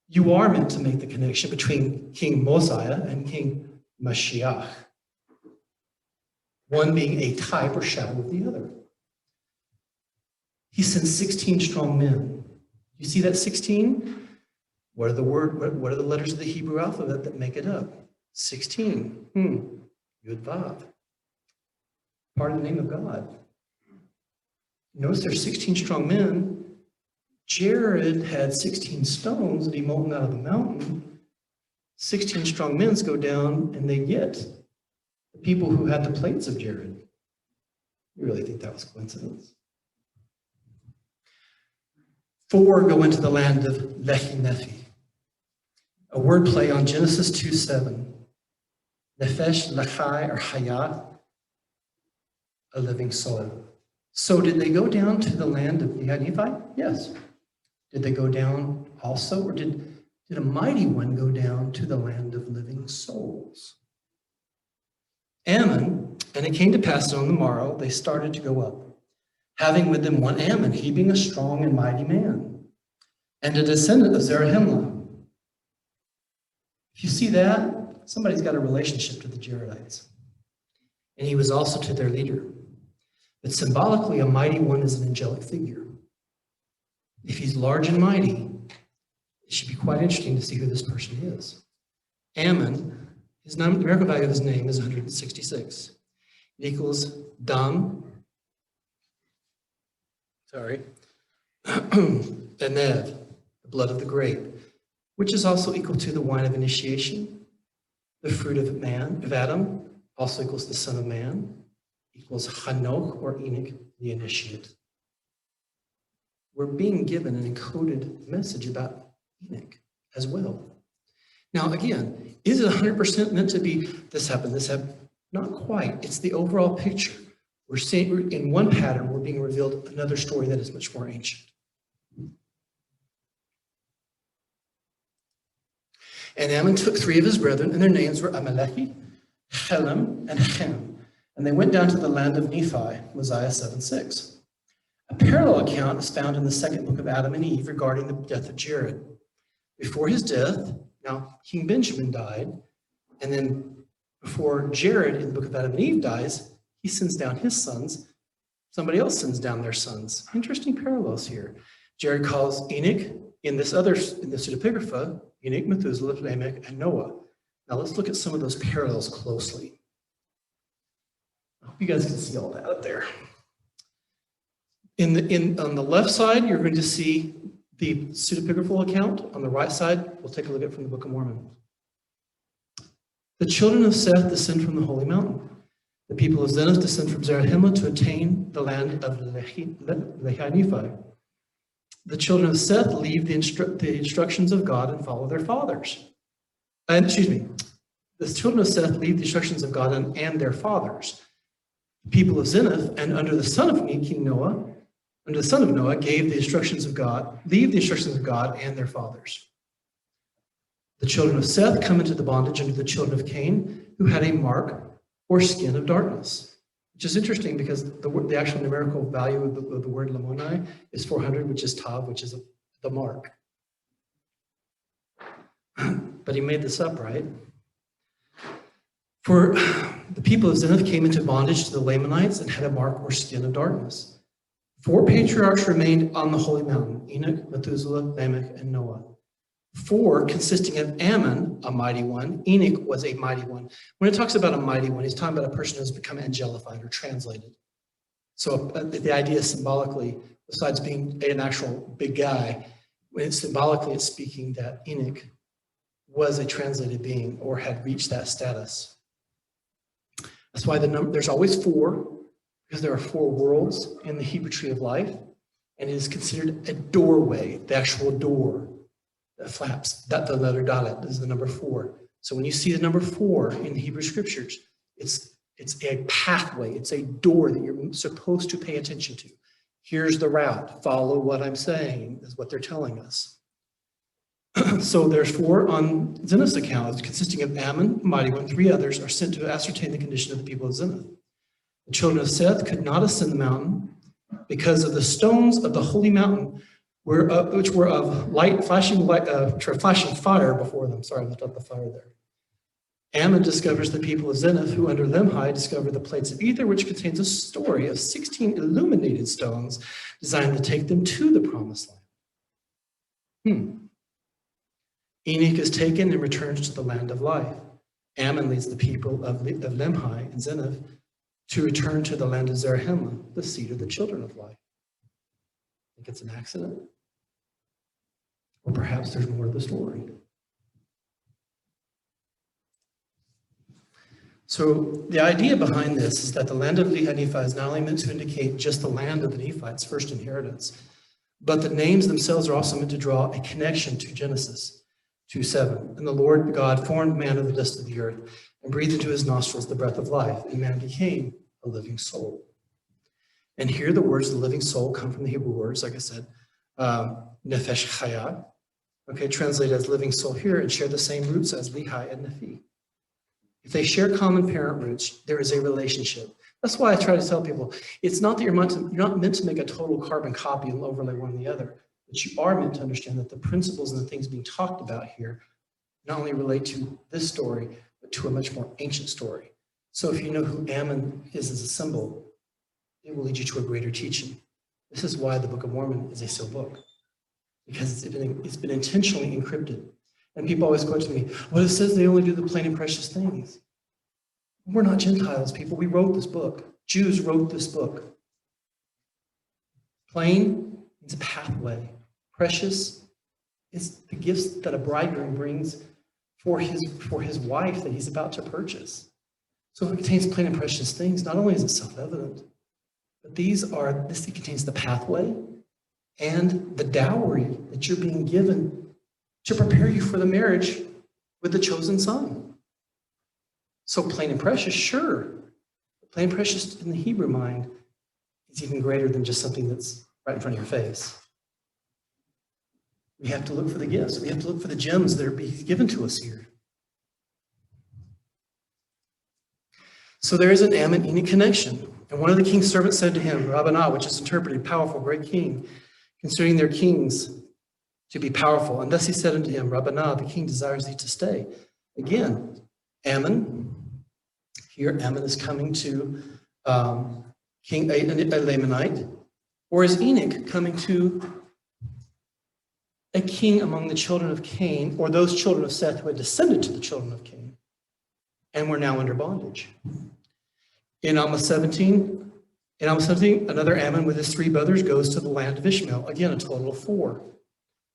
You are meant to make the connection between King Mosiah and King Mashiach, one being a type or shadow of the other. He sends 16 strong men. You see that 16? What are the letters of the Hebrew alphabet that make it up? 16. Yud Vav. Part of the name of God. Notice there's 16 strong men. Jared had 16 stones that he molten out of the mountain. 16 strong men go down and they get the people who had the plates of Jared. You really think that was coincidence? 4 go into the land of Lehi Nephi. A word play on Genesis 2:7. Nefesh, Lechai, or Hayat, a living soul. So did they go down to the land of Nephi? Yes. Did they go down also, or did a mighty one go down to the land of living souls? Ammon, and it came to pass on the morrow, they started to go up, having with them one Ammon, he being a strong and mighty man, and a descendant of Zarahemla. If you see that, somebody's got a relationship to the Jaredites. And he was also to their leader. But symbolically, a mighty one is an angelic figure. If he's large and mighty, it should be quite interesting to see who this person is. Ammon, the numerical value of his name is 166. It equals Dam, Enev, the blood of the grape, which is also equal to the wine of initiation. The fruit of Adam, also equals the son of man, equals Hanoch or Enoch, the initiate. We're being given an encoded message about Enoch as well. Now, again, is it 100% meant to be this happened? Not quite. It's the overall picture. We're seeing in one pattern, we're being revealed another story that is much more ancient. And Ammon took 3 of his brethren, and their names were Amalechi, Helem, and Chem. And they went down to the land of Nephi, Mosiah 7:6. A parallel account is found in the second book of Adam and Eve regarding the death of Jared. Before his death, now King Benjamin died, and then before Jared in the book of Adam and Eve dies, he sends down his sons. Somebody else sends down their sons. Interesting parallels here. Jared calls Enoch in the pseudepigrapha, Enoch, Methuselah, Lamech, and Noah. Now let's look at some of those parallels closely. I hope you guys can see all that up there. On the left side, you're going to see the pseudepigraphal account. On the right side, we'll take a look at from the Book of Mormon. The children of Seth descend from the holy mountain. The people of Zenith descend from Zarahemla to attain the land of Lehi Nephi. The children of Seth leave the instructions of God and follow their fathers. The children of Seth leave the instructions of God and their fathers. The people of Zenith, and under the son of King Noah, under the son of Noah, leave the instructions of God and their fathers. The children of Seth come into the bondage under the children of Cain, who had a mark or skin of darkness. Which is interesting because the actual numerical value of the word lamoni is 400, which is tav, which is the mark. But he made this up, right? For the people of Zenith came into bondage to the Lamanites and had a mark or skin of darkness. 4 patriarchs remained on the holy mountain: Enoch, Methuselah, Lamech, and Noah. 4 consisting of Ammon, a mighty one. Enoch was a mighty one. When it talks about a mighty one, he's talking about a person who has become angelified or translated. So the idea symbolically, besides being an actual big guy, when it's symbolically, it's speaking that Enoch was a translated being or had reached that status. That's why there's always 4, because there are 4 worlds in the Hebrew tree of life, and it is considered a doorway, the actual door that flaps. That the letter dalet is the number 4. So when you see the number 4 in the Hebrew scriptures, it's a pathway, it's a door that you're supposed to pay attention to. Here's the route. Follow what I'm saying, is what they're telling us. So there's 4 on Zenith's account, consisting of Ammon, mighty one. 3 others are sent to ascertain the condition of the people of Zenith. The children of Seth could not ascend the mountain because of the stones of the holy mountain, which were of flashing fire before them. Sorry, I left out the fire there. Ammon discovers the people of Zenith, who under Lemhi discover the plates of ether, which contains a story of 16 illuminated stones designed to take them to the promised land. Enoch is taken and returns to the land of life. Ammon leads the people of Lemhi and Zenith to return to the land of Zarahemla, the seat of the children of life. Think it's an accident? Or perhaps there's more to the story. So the idea behind this is that the land of Nephi is not only meant to indicate just the land of the Nephites' first inheritance, but the names themselves are also meant to draw a connection to Genesis 2:7. And the Lord God formed man of the dust of the earth and breathed into his nostrils the breath of life, and man became a living soul. And here the words, the living soul, come from the Hebrew words, like I said, nefesh chaya, okay, translated as living soul here, and share the same roots as Lehi and Nephi. If they share common parent roots, there is a relationship. That's why I try to tell people, it's not that you're not meant to make a total carbon copy and overlay one on the other, but you are meant to understand that the principles and the things being talked about here not only relate to this story, but to a much more ancient story. So if you know who Ammon is as a symbol, it will lead you to a greater teaching. This is why the Book of Mormon is a sealed book, because it's been intentionally encrypted. And people always go to me, well, it says they only do the plain and precious things. We're not Gentiles, people. We wrote this book. Jews wrote this book. Plain is a pathway. Precious is the gifts that a bridegroom brings for his wife that he's about to purchase. So it contains plain and precious things. Not only is it self-evident, but it contains the pathway and the dowry that you're being given to prepare you for the marriage with the chosen son. So plain and precious, sure. But plain and precious in the Hebrew mind is even greater than just something that's right in front of your face. We have to look for the gifts. We have to look for the gems that are being given to us here. So there is an Ammon-Enoch connection. And one of the king's servants said to him, Rabbanah, which is interpreted, powerful, great king, considering their kings to be powerful. And thus he said unto him, Rabbanah, the king desires thee to stay. Again, Ammon, here Ammon is coming to King a Lamanite, or is Enoch coming to a king among the children of Cain, or those children of Seth who had descended to the children of Cain, and were now under bondage? In Amos 17, another Ammon with his 3 brothers goes to the land of Ishmael. Again, a total of 4.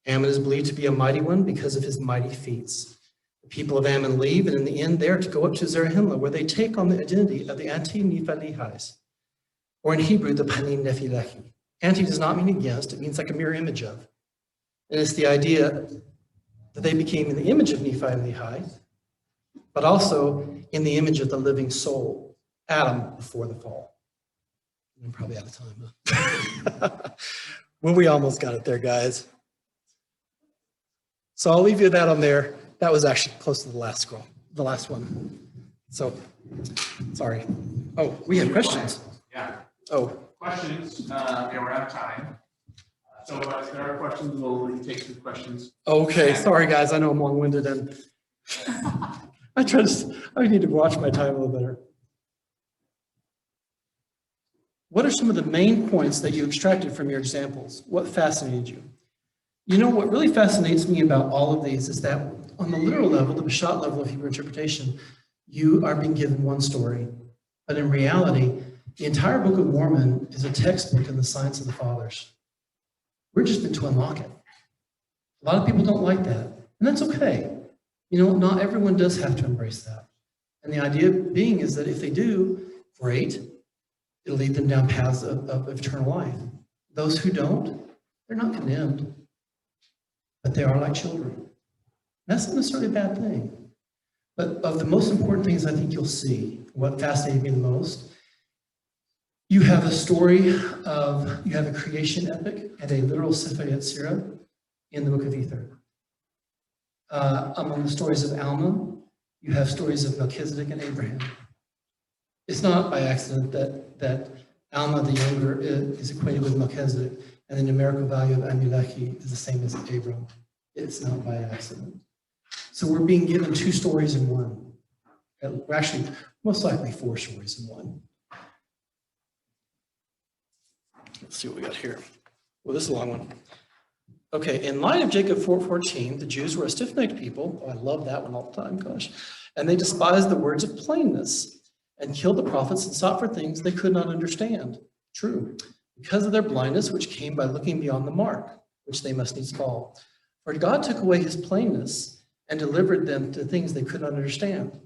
Ammon is believed to be a mighty one because of his mighty feats. The people of Ammon leave, and in the end, they are to go up to Zarahemla, where they take on the identity of the anti-Nephi-Lehis, or in Hebrew, the Panim Nephi-Lehi. Anti does not mean against, it means like a mirror image of. And it's the idea that they became in the image of Nephi and Lehi, but also in the image of the living soul, Adam before the fall. I'm probably out of time, huh? Well, we almost got it there, guys. So I'll leave you that on there. That was actually close to the last scroll, the last one. So, sorry. Oh, we have questions. Yeah, Oh, questions, yeah, we're out of time. So if there are questions, we'll take some questions. okay. Sorry, guys. I know I'm long-winded and I need to watch my time a little better. What are some of the main points that you extracted from your examples? What fascinated you? You know, what really fascinates me about all of these is that on the literal level, the Peshat level of Hebrew interpretation, you are being given one story. But in reality, the entire Book of Mormon is a textbook in the science of the fathers. We're just meant to unlock it. A lot of people don't like that, and that's okay. You know, not everyone does have to embrace that. And the idea being is that if they do, great, it'll lead them down paths of eternal life. Those who don't, they're not condemned, but they are like children. That's not necessarily a bad thing. But of the most important things I think you'll see, what fascinated me the most, you have a story of, you have a creation epic and a literal Sefer Yetzirah in the Book of Ether. Among the stories of Alma, you have stories of Melchizedek and Abraham. It's not by accident that Alma the younger is equated with Melchizedek, and the numerical value of Amuleki is the same as Abram. It's not by accident. So we're being given two stories in one. Actually, most likely four stories in one. Let's see what we got here. Well, this is a long one. Okay, in light of Jacob 4:14, the Jews were a stiff-necked people. Oh, I love that one all the time, gosh. And they despised the words of plainness and killed the prophets and sought for things they could not understand. True, because of their blindness, which came by looking beyond the mark, which they must needs fall. For God took away his plainness and delivered them to things they could not understand.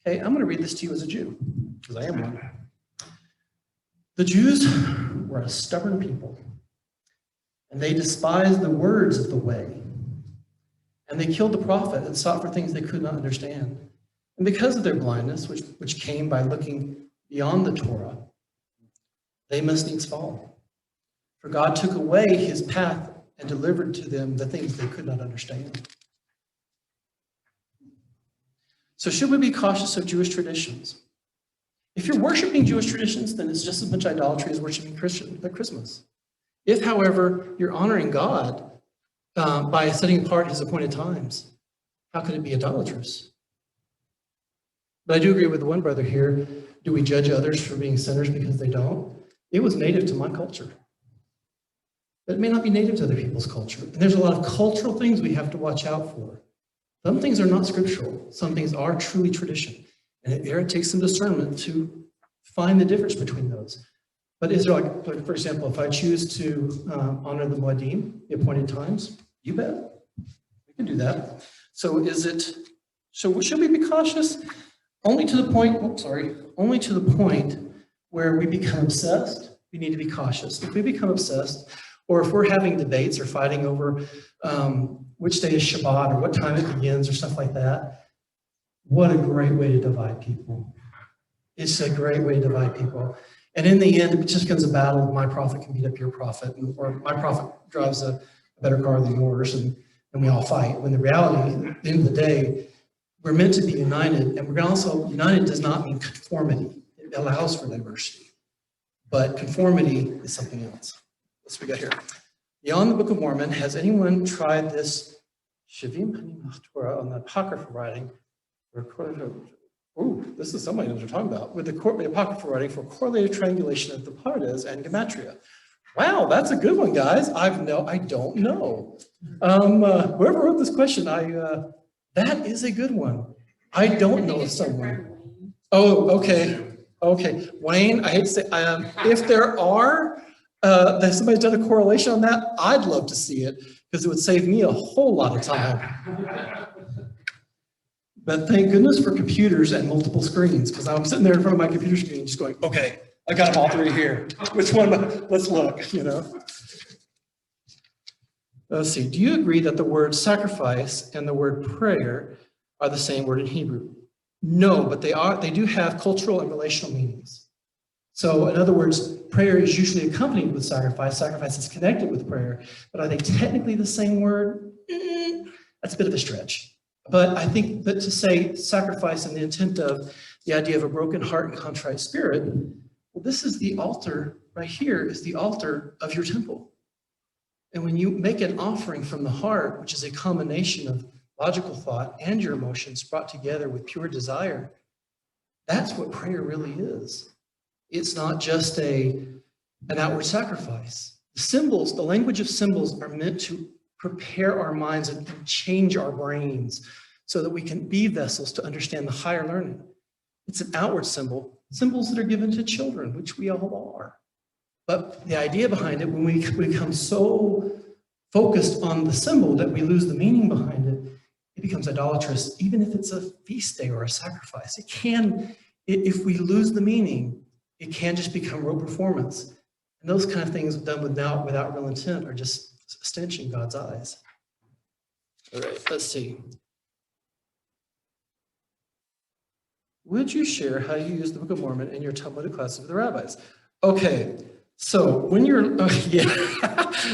Okay, I'm going to read this to you as a Jew, because I am one. The Jews were a stubborn people, and they despised the words of the way, and they killed the prophet and sought for things they could not understand. And because of their blindness, which came by looking beyond the Torah, they must needs fall. For God took away his path and delivered to them the things they could not understand. So should we be cautious of Jewish traditions? If you're worshiping Jewish traditions, then it's just as much idolatry as worshiping Christmas. If, however, you're honoring God by setting apart his appointed times, how could it be idolatrous? But I do agree with the one brother here. Do we judge others for being sinners because they don't? It was native to my culture. But it may not be native to other people's culture. And there's a lot of cultural things we have to watch out for. Some things are not scriptural. Some things are truly tradition. And it takes some discernment to find the difference between those. But is there, like for example, if I choose to honor the Moedim, the appointed times, you bet. We can do that. So should we be cautious? Only to the point where we become obsessed, we need to be cautious. If we become obsessed, or if we're having debates or fighting over which day is Shabbat or what time it begins or stuff like that, what a great way to divide people. It's a great way to divide people. And in the end, it just becomes a battle. My prophet can beat up your prophet, or my prophet drives a better car than yours, and we all fight. When the reality, at the end of the day, we're meant to be united, and we're also, united does not mean conformity. It allows for diversity. But conformity is something else. What's we got here? Beyond the Book of Mormon, has anyone tried this Shavim Hanim Torah on the Apocrypha writing? Oh, this is somebody knows what we're talking about. With the Apocrypha writing for correlated triangulation of the pardas and gematria. Wow, that's a good one, guys. I don't know. Whoever wrote this question, that is a good one. I don't know someone. Oh, okay. Okay, Wayne, I hate to say, if there are, that somebody's done a correlation on that, I'd love to see it because it would save me a whole lot of time. But thank goodness for computers and multiple screens, because I'm sitting there in front of my computer screen just going, okay, I got them all three here. Which one? Let's look, you know. Let's see. Do you agree that the word sacrifice and the word prayer are the same word in Hebrew? No, but they do have cultural and relational meanings. So in other words, prayer is usually accompanied with sacrifice. Sacrifice is connected with prayer. But are they technically the same word? That's a bit of a stretch. But I think that to say sacrifice in the intent of the idea of a broken heart and contrite spirit, well, this is the altar, right here is the altar of your temple. And when you make an offering from the heart, which is a combination of logical thought and your emotions brought together with pure desire, that's what prayer really is. It's not just an outward sacrifice. The symbols, the language of symbols are meant to prepare our minds and change our brains so that we can be vessels to understand the higher learning. It's an outward symbol, symbols that are given to children, which we all are. But the idea behind it, when we become so focused on the symbol that we lose the meaning behind it, it becomes idolatrous, even if it's a feast day or a sacrifice. It can, if we lose the meaning, it can just become rote performance. And those kind of things done without real intent are just a stench in God's eyes. All right, let's see. Would you share how you use the Book of Mormon in your Talmudic classes with the rabbis? Okay, so when you're,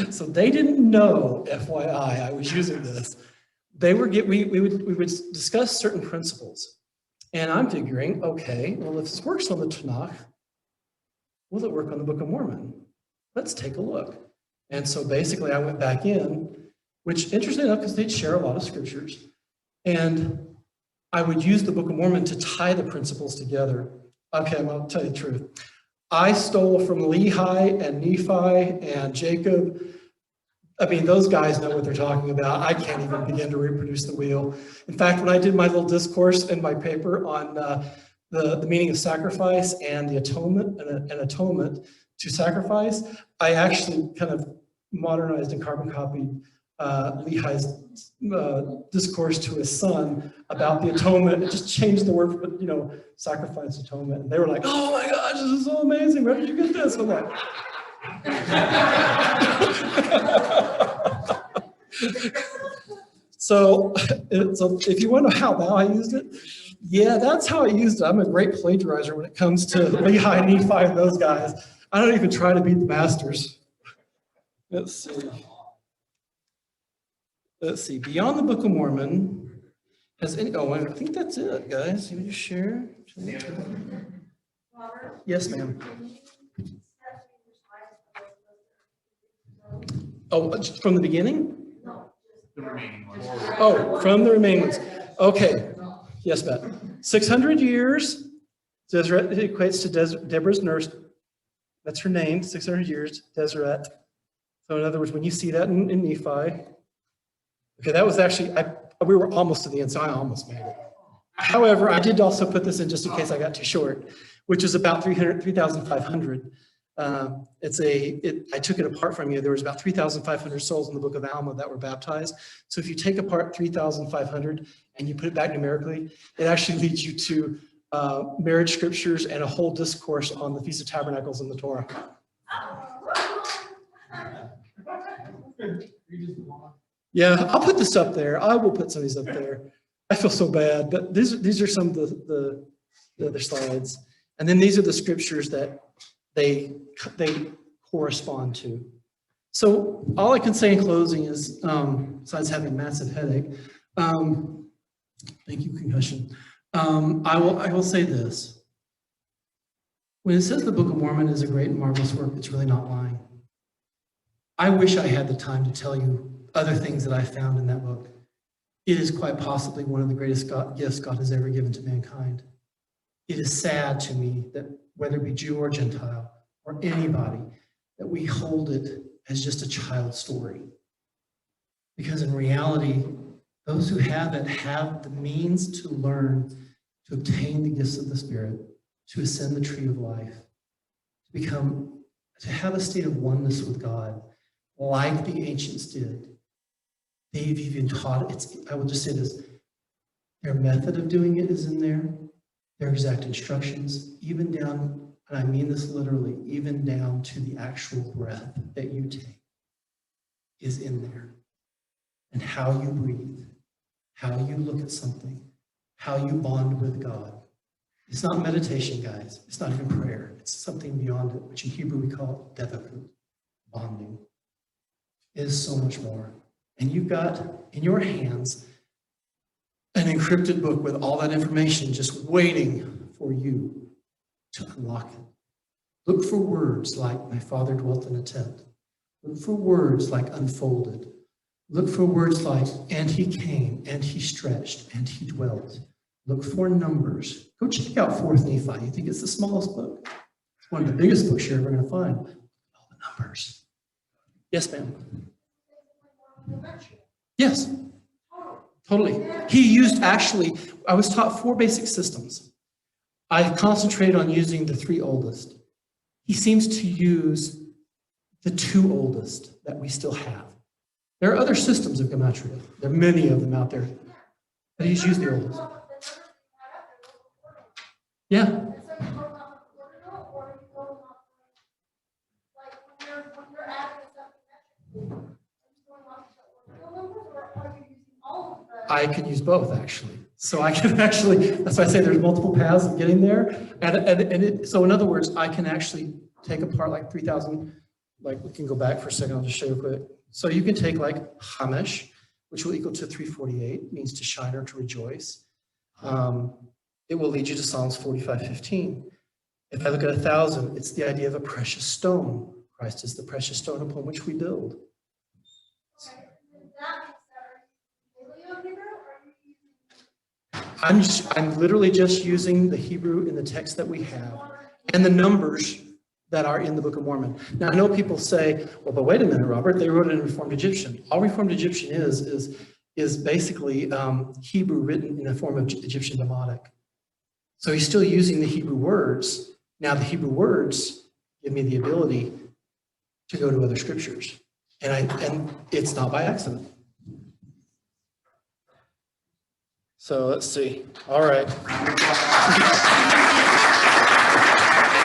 so they didn't know, FYI, I was using this. We would discuss certain principles. And I'm figuring, okay, well, if this works on the Tanakh, will it work on the Book of Mormon? Let's take a look. And so basically I went back in, which interestingly enough, because they'd share a lot of scriptures, and I would use the Book of Mormon to tie the principles together. Okay, I'm going to tell you the truth. I stole from Lehi and Nephi and Jacob. I mean, those guys know what they're talking about. I can't even begin to reproduce the wheel. In fact, when I did my little discourse in my paper on the meaning of sacrifice and the atonement and atonement to sacrifice, I actually kind of modernized and carbon copied Lehi's discourse to his son about the atonement. It just changed the word for, sacrifice, atonement. And they were like, oh my gosh, this is so amazing. Where did you get this? I'm like, so if you want to know how I used it, yeah, that's how I used it. I'm a great plagiarizer when it comes to Lehi and Nephi and those guys. I don't even try to beat the masters. Let's see. Let's see. Beyond the Book of Mormon, has any? Oh, I think that's it, guys. You want to share? Yes, ma'am. Oh, from the beginning? The remaining ones. Oh, from the remaining ones. Okay. Yes, Matt. 600 years. Deseret equates to Deborah's nurse. That's her name. 600 years. Deseret. So in other words, when you see that in Nephi, okay, that was actually, we were almost to the end, so I almost made it. However, I did also put this in just in case I got too short, which is about 3,500. I took it apart from you. There was about 3,500 souls in the book of Alma that were baptized. So if you take apart 3,500 and you put it back numerically, it actually leads you to marriage scriptures and a whole discourse on the Feast of Tabernacles in the Torah. Yeah, I'll put this up there. I will put some of these up there. I feel so bad, but these are some of the other slides. And then these are the scriptures that they correspond to. So all I can say in closing is, besides having a massive headache, thank you, concussion. I will say this. When it says the Book of Mormon is a great and marvelous work, it's really not lying. I wish I had the time to tell you other things that I found in that book. It is quite possibly one of the greatest gifts God has ever given to mankind. It is sad to me that whether it be Jew or Gentile or anybody, that we hold it as just a child story. Because in reality, those who have it have the means to learn, to obtain the gifts of the Spirit, to ascend the tree of life, to have a state of oneness with God, like the ancients did. They've even taught it. I will just say this, their method of doing it is in there, their exact instructions, even down, and I mean this literally, even down to the actual breath that you take is in there. And how you breathe, how you look at something, how you bond with God. It's not meditation, guys. It's not even prayer. It's something beyond it, which in Hebrew we call devakut, bonding. It is so much more. And you've got in your hands an encrypted book with all that information just waiting for you to unlock it. Look for words like my father dwelt in a tent. Look for words like unfolded. Look for words like and he came, and he stretched, and he dwelt. Look for numbers. Go check out 4th Nephi. You think it's the smallest book? It's one of the biggest books you're ever going to find. All the numbers. Yes, ma'am. Yes, totally. He used actually, I was taught 4 basic systems. I concentrated on using the 3 oldest. He seems to use the 2 oldest that we still have. There are other systems of gematria. There are many of them out there, but he's used the oldest. Yeah. I could use both, actually. So I can actually, that's why I say there's multiple paths of getting there. So in other words, I can actually take apart like 3,000, like we can go back for a second, I'll just show you quick. So you can take like Hamesh, which will equal to 348, means to shine or to rejoice. It will lead you to Psalms 45:15. If I look at 1,000, it's the idea of a precious stone. Christ is the precious stone upon which we build. I'm literally just using the Hebrew in the text that we have and the numbers that are in the Book of Mormon. Now, I know people say, well, but wait a minute, Robert, they wrote it in Reformed Egyptian. All Reformed Egyptian is basically Hebrew written in a form of Egyptian demotic. So he's still using the Hebrew words. Now, the Hebrew words give me the ability to go to other scriptures. And it's not by accident. So let's see. All right.